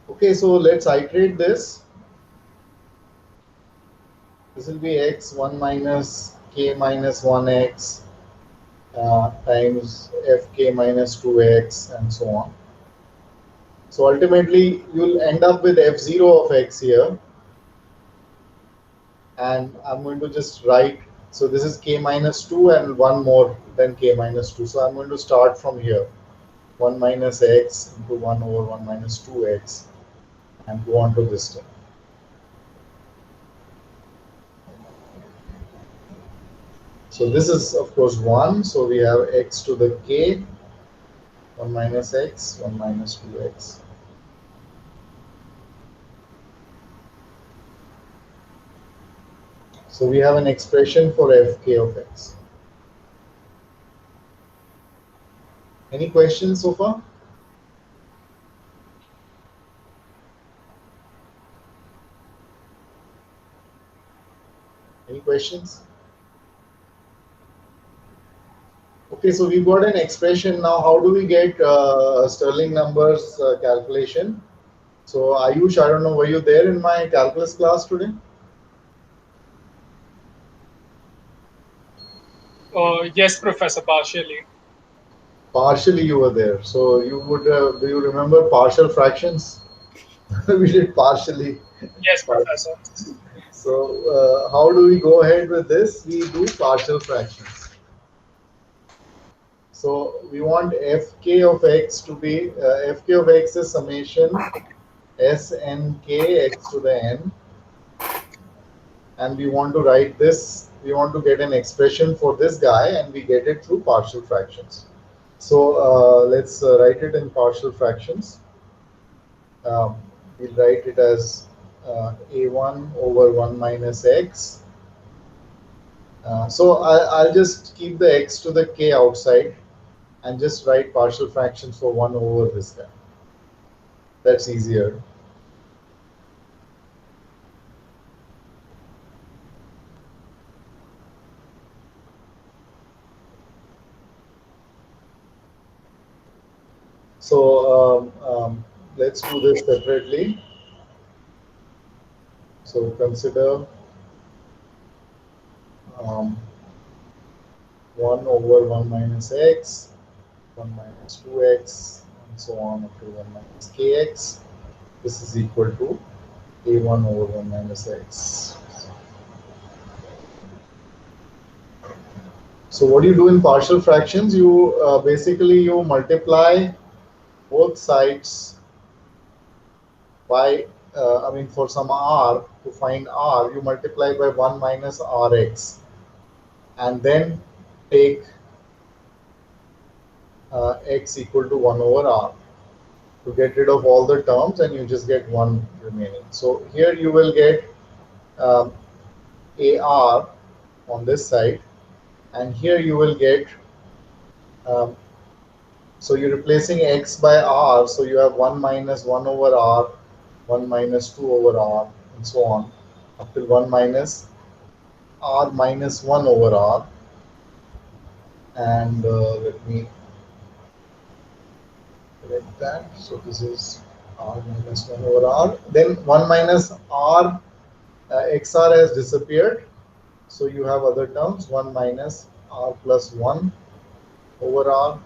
Okay, so let's iterate this. This will be x 1 minus k minus 1x times fk minus 2x and so on. So ultimately, you'll end up with f0 of x here. And I'm going to just write, so this is k minus 2 and one more than k minus 2. So I'm going to start from here. 1 minus x into 1 over 1 minus 2x and go on to this term. So this is of course 1, so we have x to the k, 1 minus x, 1 minus 2x. So we have an expression for fk of x. Any questions so far? Any questions? Okay, so we've got an expression now. How do we get Stirling numbers calculation? So Ayush, I don't know, were you there in my calculus class today? Yes, Professor, partially. Partially you were there. So you would, do you remember partial fractions? We did partially. Yes, Professor. So how do we go ahead with this? We do partial fractions. So we want fk of x to be, fk of x is summation snk x to the n. And we want to write this, we want to get an expression for this guy, and we get it through partial fractions. So let's write it in partial fractions. We'll write it as a1 over 1 minus x. So I'll just keep the x to the k outside and just write partial fractions for 1 over this guy. That's easier. So let's do this separately. So consider 1 over 1 minus x, 1 minus 2x, and so on up to 1 minus kx. This is equal to a1 over 1 minus x. So what do you do in partial fractions? You basically you multiply both sides by, I mean for some r, to find r, you multiply by 1 minus rx and then take x equal to 1 over r to get rid of all the terms, and you just get 1 remaining. So here you will get ar on this side, and here you will get, so you're replacing x by r, so you have 1 minus 1 over r, 1 minus 2 over r, and so on, up till 1 minus r minus 1 over r. And let me correct that. So this is r minus 1 over r. Then 1 minus r, xr has disappeared. So you have other terms, 1 minus r plus 1 over r,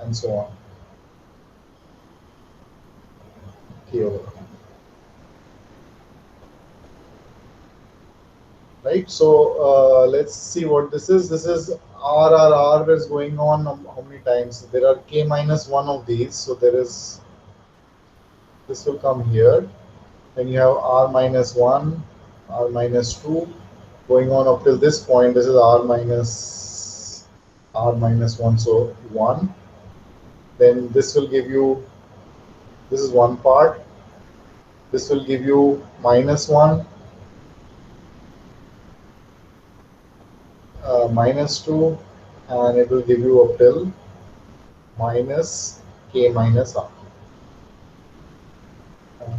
and so on. K over r. Right, so let's see what this is. This is r is going on how many times? There are k minus 1 of these, so there is, this will come here. Then you have r minus 1, r minus 2, going on up till this point. This is r minus 1, so 1. Then this will give you, this is one part. This will give you minus 1, minus 2, and it will give you up till minus k minus r.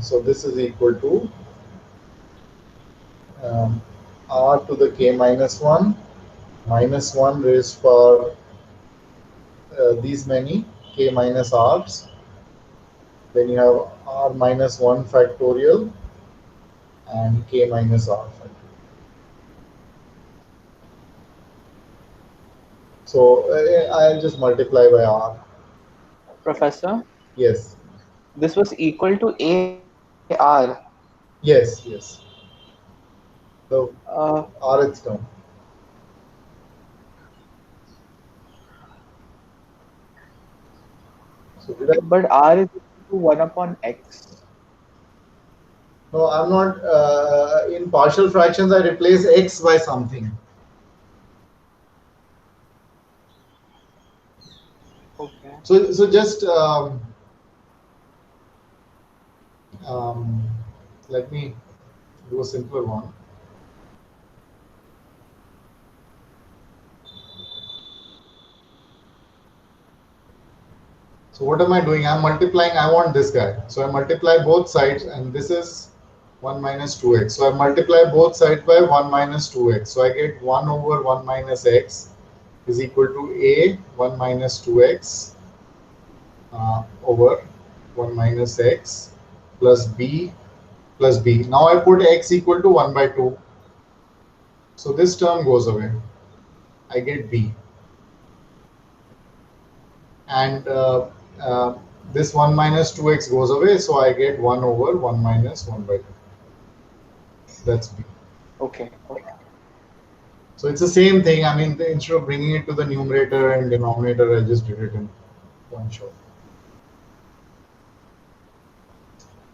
So this is equal to r to the k minus 1 minus 1 raised power these many k minus r's. Then you have r minus 1 factorial and k minus r factorial. So I'll just multiply by r. Professor, Yes, this was equal to AR. yes, yes. The Uh, rth term. So did I? but R is equal to 1 upon X. No, I'm not. In partial fractions, I replace x by something. Okay. So just um, let me do a simpler one. So what am I doing? I'm multiplying. I want this guy. So I multiply both sides, and this is 1 minus 2x. So I multiply both sides by 1 minus 2x. So I get 1 over 1 minus x is equal to a 1 minus 2x over 1 minus x plus b plus b. Now I put x equal to 1 by 2. So this term goes away. I get b. And this 1 minus 2x goes away, so I get 1 over 1 minus 1 by 2. That's b. Okay. So it's the same thing. I mean, instead of bringing it to the numerator and denominator, I just did it in one shot.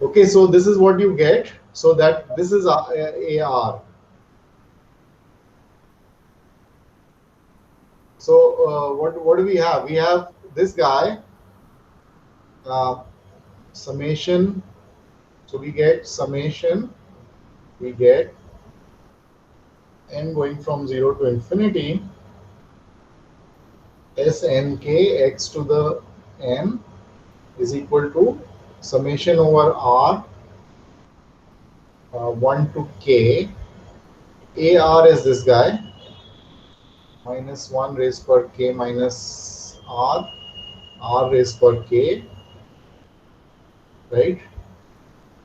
Okay, so this is what you get. So that this is AR. So what do we have? We have this guy, summation. So we get summation. We get n going from 0 to infinity snk x to the n is equal to summation over r 1 to k. AR is this guy, minus 1 raised per k minus r raised per k, right?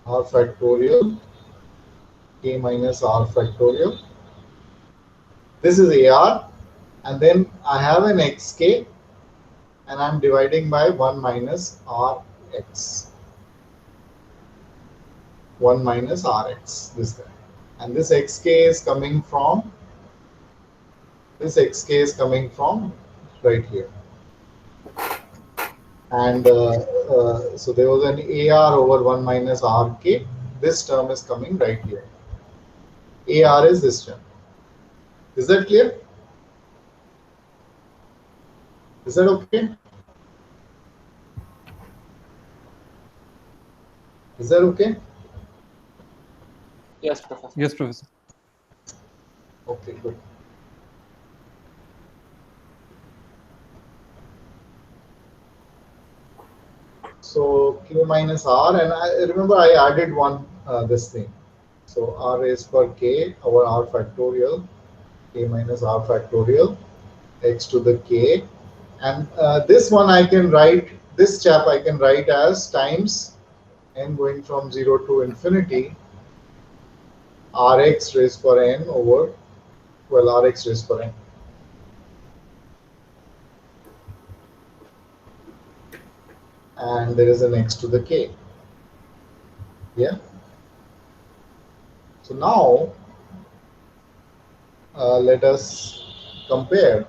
R factorial, k minus r factorial. This is AR, and then I have an xk, and I'm dividing by 1 minus rx. 1 minus rx, this guy. And this xk is coming from, right here. And so there was an AR over 1 minus RK. This term is coming right here. AR is this term. Is that clear? Is that okay? Is that okay? Yes, Professor. Yes, Professor. Okay, good. So Q minus R, and I remember I added one this thing. So R raised per K over R factorial, K minus R factorial, x to the K. And this one I can write, this chap I can write as times n going from 0 to infinity Rx raised per n over, well, Rx raised per n. And there is an x to the K. Yeah. So now let us compare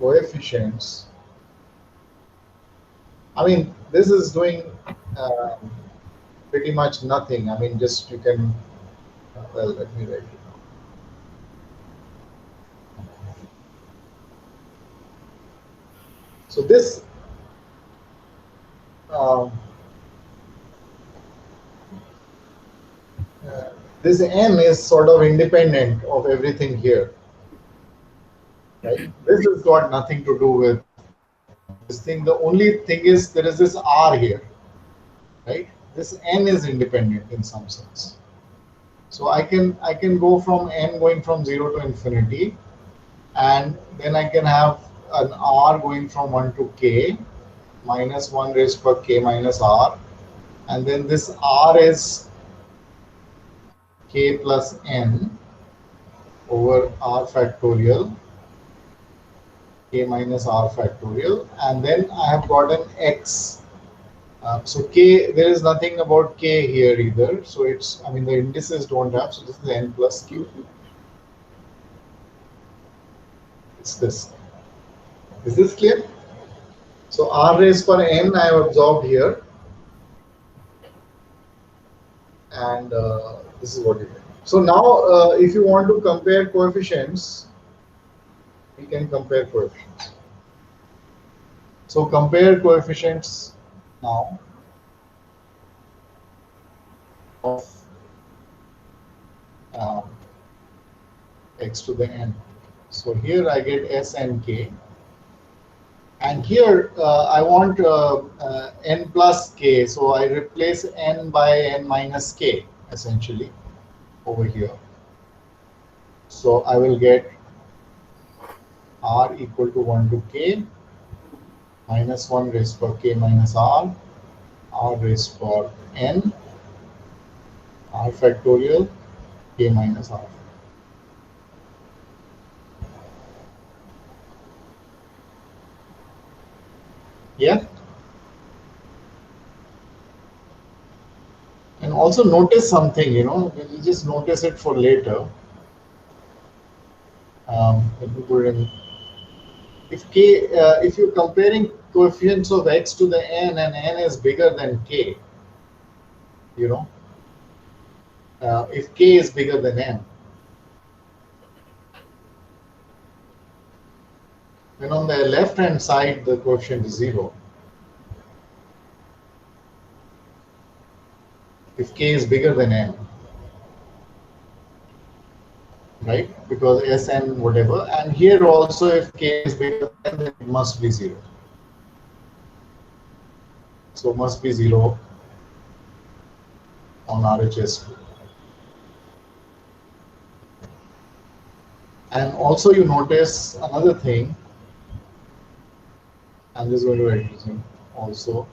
coefficients. I mean, this is doing pretty much nothing. I mean, just you can, well, let me write it down. So this this n is sort of independent of everything here, right? This has got nothing to do with this thing. The only thing is there is this r here, right? This n is independent in some sense. So I can go from n going from 0 to infinity, and then I can have an r going from 1 to k minus 1 raised to k minus r, and then this r is k plus n over r factorial, k minus r factorial, and then I have got an x. So k, there is nothing about k here either. So it's, I mean, the indices don't have, so this is n plus q. It's this. Is this clear? So r raised per n I have absorbed here, and this is what you get. So now, if you want to compare coefficients, we can compare coefficients. So compare coefficients now of um, x to the n. So here I get s and k, and here I want n plus k, so I replace n by n minus k essentially over here. So I will get r equal to 1 to k minus 1 raised to k minus r raised to n, r factorial, k minus r. Yeah. And also notice something, you just notice it for later. Let me put it in. If you're comparing coefficients of x to the n and n is bigger than k, if k is bigger than n, then on the left hand side the coefficient is 0. If k is bigger than n, right? Because Sn whatever, and here also if k is bigger than n, then it must be 0. So must be 0 on RHS2. And also you notice another thing, I'm just going to write this in also.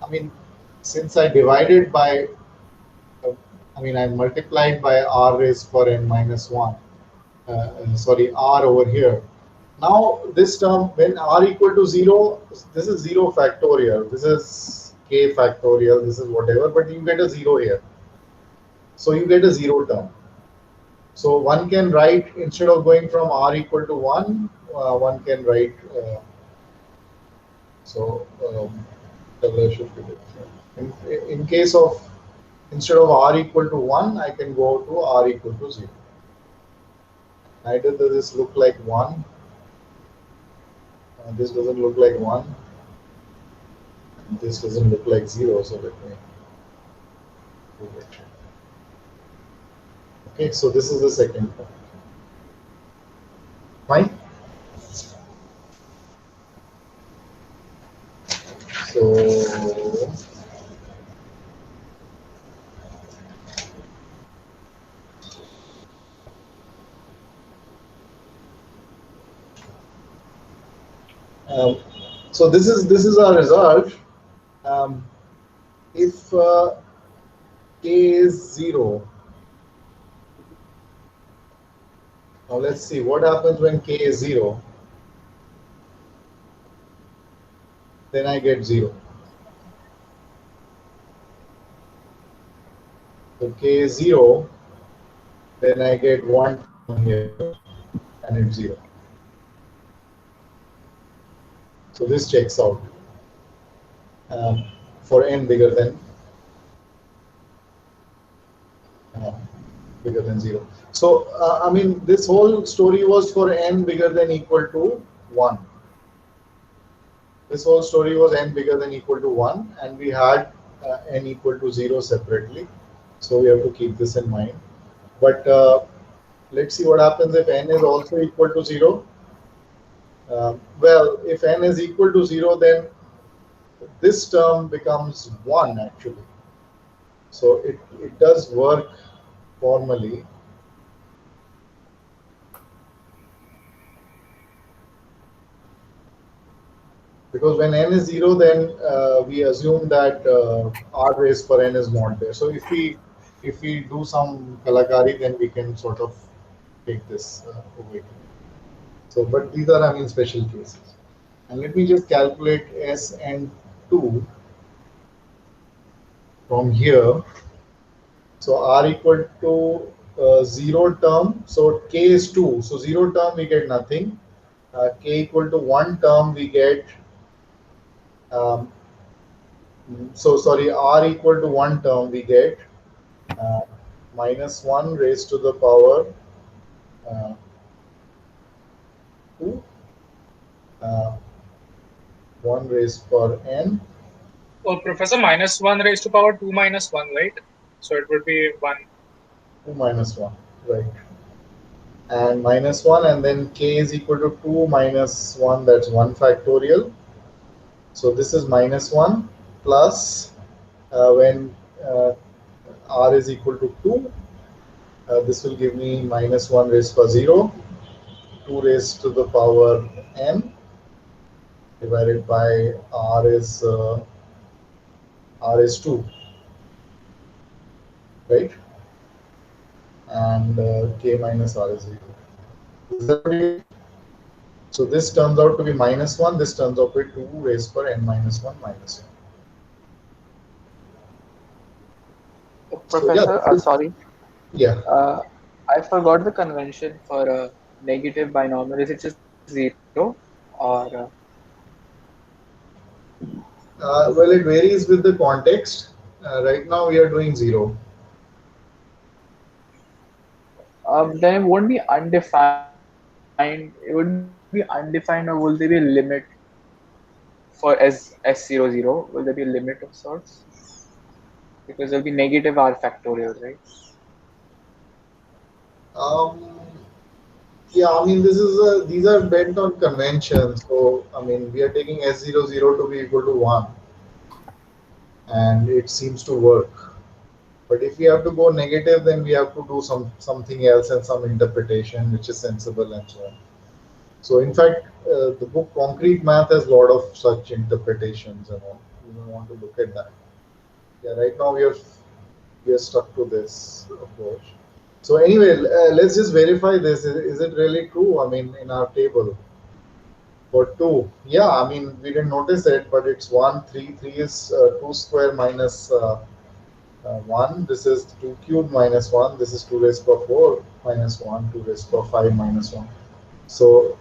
I mean, since I divided by, I multiplied by r raised per n minus 1, sorry, r over here. Now this term, when r equal to 0, this is 0 factorial, this is k factorial, this is whatever, but you get a 0 here. So you get a 0 term. So one can write, instead of going from r equal to 1, one can write, in case of, instead of r equal to 1, I can go to r equal to 0. Neither does this look like 1. This doesn't look like 1. This doesn't look like 0, so let me move it. Okay, so this is the second point. Fine? So so this is our result. If k is 0, now let's see what happens when k is 0. Then I get 0. So k is 0, then I get 1 here, and it's 0. So this checks out for n bigger than 0. So this whole story was for n bigger than equal to 1. This whole story was n bigger than equal to 1, and we had n equal to 0 separately. So we have to keep this in mind. But let's see what happens if n is also equal to 0. Well, if n is equal to 0, then this term becomes 1 actually. So it does work formally, because when n is 0, then we assume that r raised for n is not there. So if we do some kalakari, then we can sort of take this away. So, but these are, I mean, special cases. And let me just calculate S and 2 from here. So R equal to 0 term. So K is 2. So 0 term we get nothing. K equal to 1 term we get, um, so sorry, R equal to 1 term we get uh, minus 1 raised to the power uh, 2, uh, 1 raised for n. Oh, Professor, minus 1 raised to power 2 minus 1, right? So it would be 1. 2 minus 1, right? And minus 1, and then k is equal to 2 minus 1, that's 1 factorial. So this is minus 1 plus when r is equal to 2, this will give me minus 1 raised to 0, 2 raised to the power n divided by r is 2, right? And k minus r is 0. Is that what you get? So this turns out to be minus 1, this turns out to be 2 raised to n minus 1 minus 1. So yeah, Professor, sorry, yeah. I forgot the convention for a negative binomial. Is it just zero or Well, it varies with the context. Right now we are doing 0. then it won't be undefined? It would be undefined, or will there be a limit for S00? Will there be a limit of sorts? Because there'll be negative R factorial, right? Um, yeah, I mean, these are bent on conventions. So, I mean, we are taking S00 to be equal to 1, and it seems to work. But if we have to go negative, then we have to do something else and some interpretation which is sensible and so on. So, in fact, the book Concrete Math has a lot of such interpretations and all. You may want to look at that. Yeah, right now we are stuck to this approach. So anyway, let's just verify this. Is it really true? I mean, in our table for 2, yeah, I mean, we didn't notice it, but it's 1, 3. 3 is 2 square minus 1. This is 2 cubed minus 1. This is 2 raised to 4 minus 1, 2 raised to 5 minus 1. So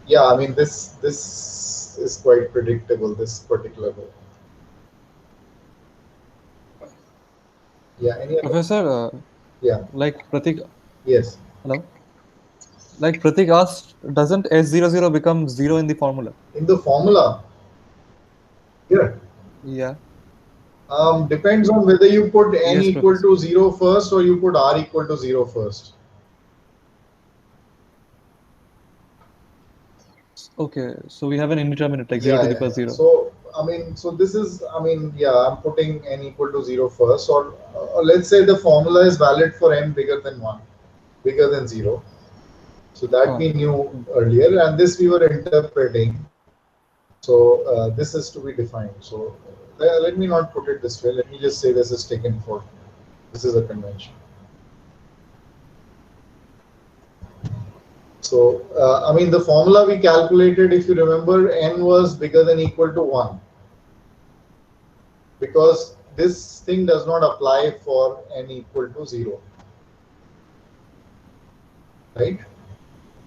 yeah, I mean, this is quite predictable, this particular way. Yeah, any other? Professor, Yeah, like Pratik, yes. hello? Like Pratik asked, doesn't S00 become 0 in the formula? In the formula, here. Yeah. Depends on whether you put n Yes, equal Professor. to 0 first or you put r equal to 0 first. Okay, so we have an indeterminate, like 0 Yeah, to the yeah, power yeah. 0. So, I mean, so this is, I mean, yeah, I'm putting n equal to 0 first, or let's say the formula is valid for n bigger than 1, bigger than 0. So that we knew Hmm. earlier, and this we were interpreting. So this is to be defined. So let me not put it this way. Let me just say this is taken for, this is a convention. So, I mean, the formula we calculated, if you remember, n was bigger than equal to 1, because this thing does not apply for n equal to 0, right?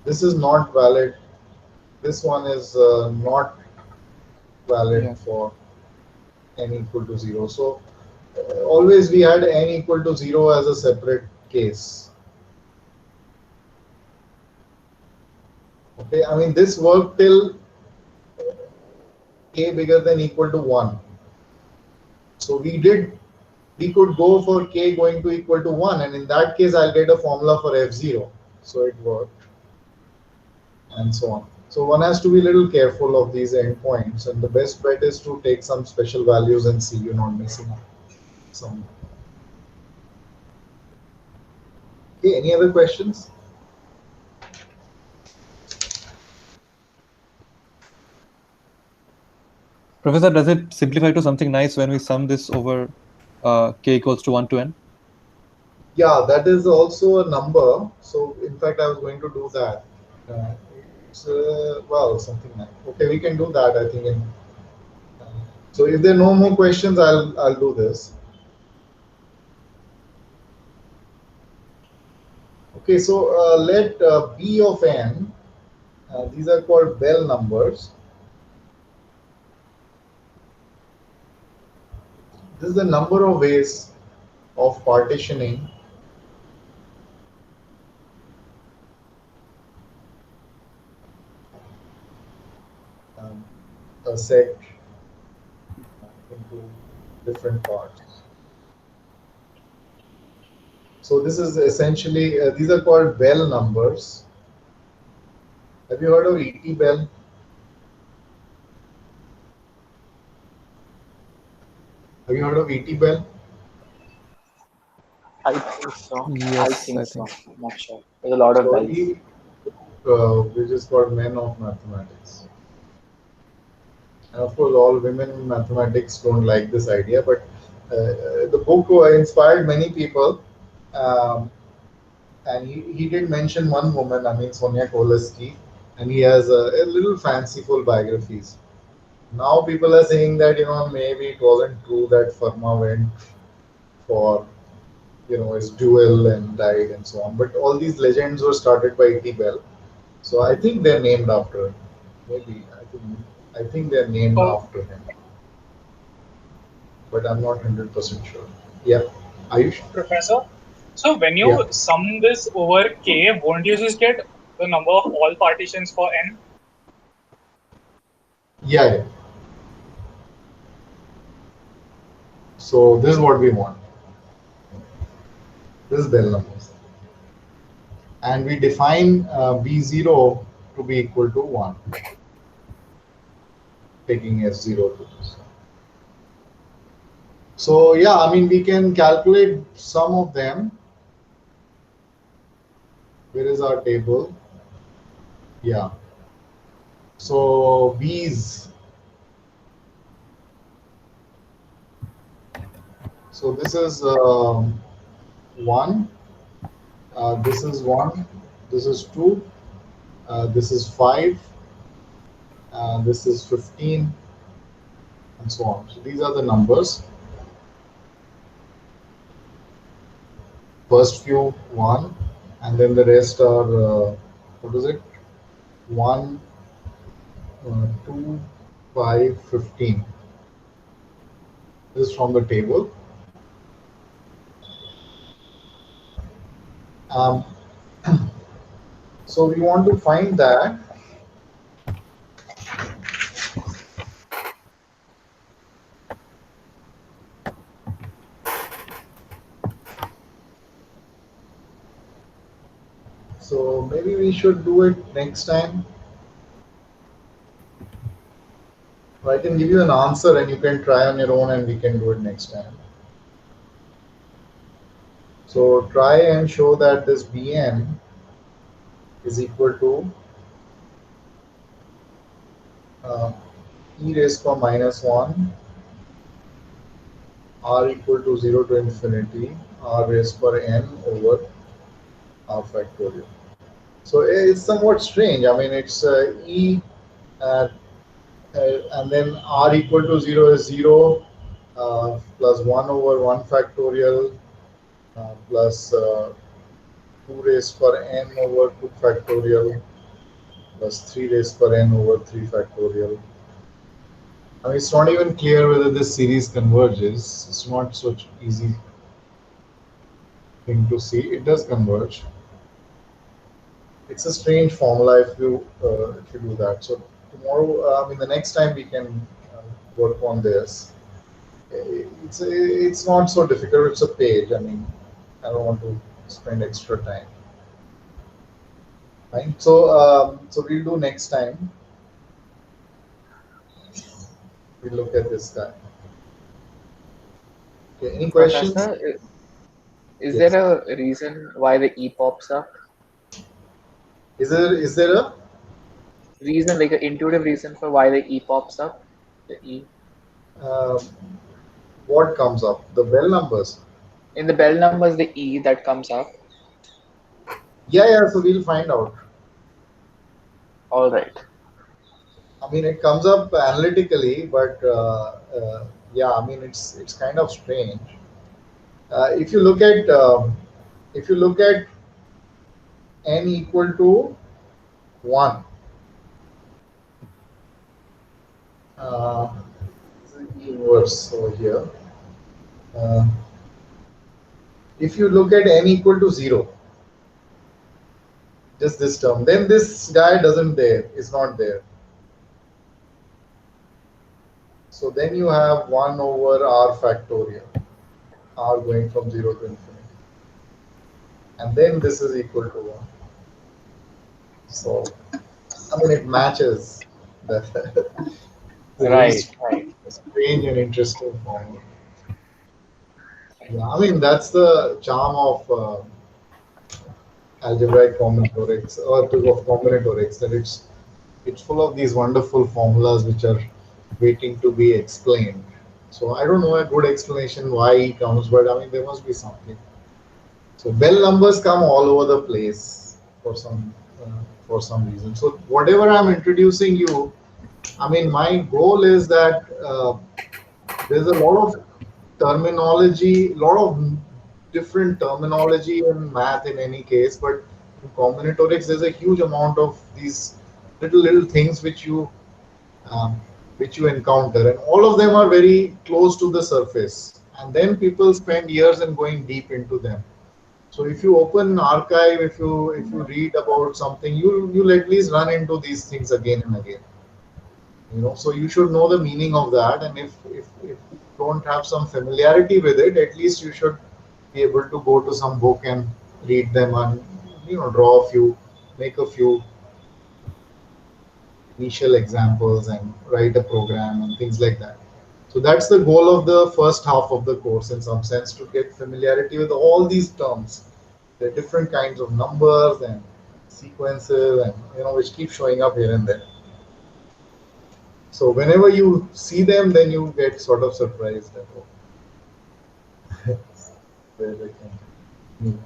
This is not valid. This one is not valid Yeah. for n equal to 0. So, always we had n equal to 0 as a separate case. Okay, I mean, this worked till k bigger than equal to 1. So we could go for k going to equal to 1, and in that case I'll get a formula for f0. So it worked, and so on. So one has to be a little careful of these endpoints, and the best bet is to take some special values and see you're not missing some. Okay, any other questions? Professor, does it simplify to something nice when we sum this over k equals to 1 to n? Yeah, that is also a number. So in fact, I was going to do that. Uh, it's well, something like, okay, we can do that. I think. Uh, so if there are no more questions, I'll do this. Okay, so let b of n. These are called Bell numbers. This is the number of ways of partitioning um, a set into different parts. So this is essentially, these are called Bell numbers. Have you heard of E.T. Bell? Have you heard of E.T. Bell? I think so. I Yes, I think think so. so. Not sure. There's a lot of So bells. he, which is called Men of Mathematics. And of course, all women in mathematics don't like this idea, but the book inspired many people. Um, and he did mention one woman, I mean Sonia Koleski, and he has a little fanciful biographies. Now people are saying that maybe it wasn't true that Farma went for his duel and died and so on. But all these legends were started by E.T. Bell, so I think they're named after him. Maybe I think they're named Oh, after him, but I'm not 100% sure. Yeah, Ayush. Professor. So when Yeah, you sum this over K, won't you just get the number of all partitions for N? yeah, yeah. So this is what we want. This is Bell numbers, and we define b0 to be equal to 1, taking s0 to this. So yeah, I mean we can calculate some of them. Where is our table? Yeah. So B's. So this is 1. This is 1. This is 2. This is 5. This is 15, and so on. So these are the numbers. First few 1, and then the rest are what is it? 1, 2, 5, 15. This is from the table. Um, so we want to find that. So maybe we should do it next time. Or I can give you an answer and you can try on your own and we can do it next time. So try and show that this Bn is equal to uh, e raised to minus 1 r equal to 0 to infinity r raised to n over r factorial. So it's somewhat strange. I mean, it's e uh, and then r equal to 0 is 0 plus 1 over 1 factorial plus 2 raised to n over 2 factorial plus 3 raised to n over 3 factorial. I mean, it's not even clear whether this series converges. It's not such easy thing to see. It does converge. It's a strange formula if you do that. So tomorrow, I mean, the next time we can work on this. It's not so difficult. It's a page. I mean, I don't want to spend extra time. Fine. So we'll do next time. We look at this guy. Okay. Any questions? Professor, Is Yes. there a reason why the E pops up? Is there a Reason, like an intuitive reason for why the E pops up? The E. uh, what comes up? The bell numbers. In the bell numbers, the E that comes up. Yeah, yeah. So we'll find out. All right. I mean, it comes up analytically, but yeah, I mean, it's kind of strange. If you look at n equal to 1, uh, inverse over here. Uh, if you look at n equal to 0, just this term, then this guy doesn't there, is not there. So then you have 1 over r factorial, r going from 0 to infinity. And then this is equal to 1. So, I mean, it matches that. It's a very Right. Right. strange and interesting formula. Yeah, I mean, that's the charm of algebraic combinatorics, or of combinatorics, that it's full of these wonderful formulas which are waiting to be explained. So I don't know a good explanation why he comes, but I mean there must be something. So bell numbers come all over the place uh, for some reason. So whatever I'm introducing you, I mean my goal is that there's a lot of terminology, a lot of different terminology in math in any case, but in combinatorics there's a huge amount of these little things um, which you encounter, and all of them are very close to the surface. And then people spend years in going deep into them. So if you open archive, if you read about something, you'll at least run into these things again and again. So you should know the meaning of that, and if you don't have some familiarity with it, at least you should be able to go to some book and read them, and draw a few, make a few initial examples and write a program and things like that. So that's the goal of the first half of the course, in some sense, to get familiarity with all these terms, the different kinds of numbers and sequences, and which keep showing up here and there. So whenever you see them, then you get sort of surprised at, oh, where they can move.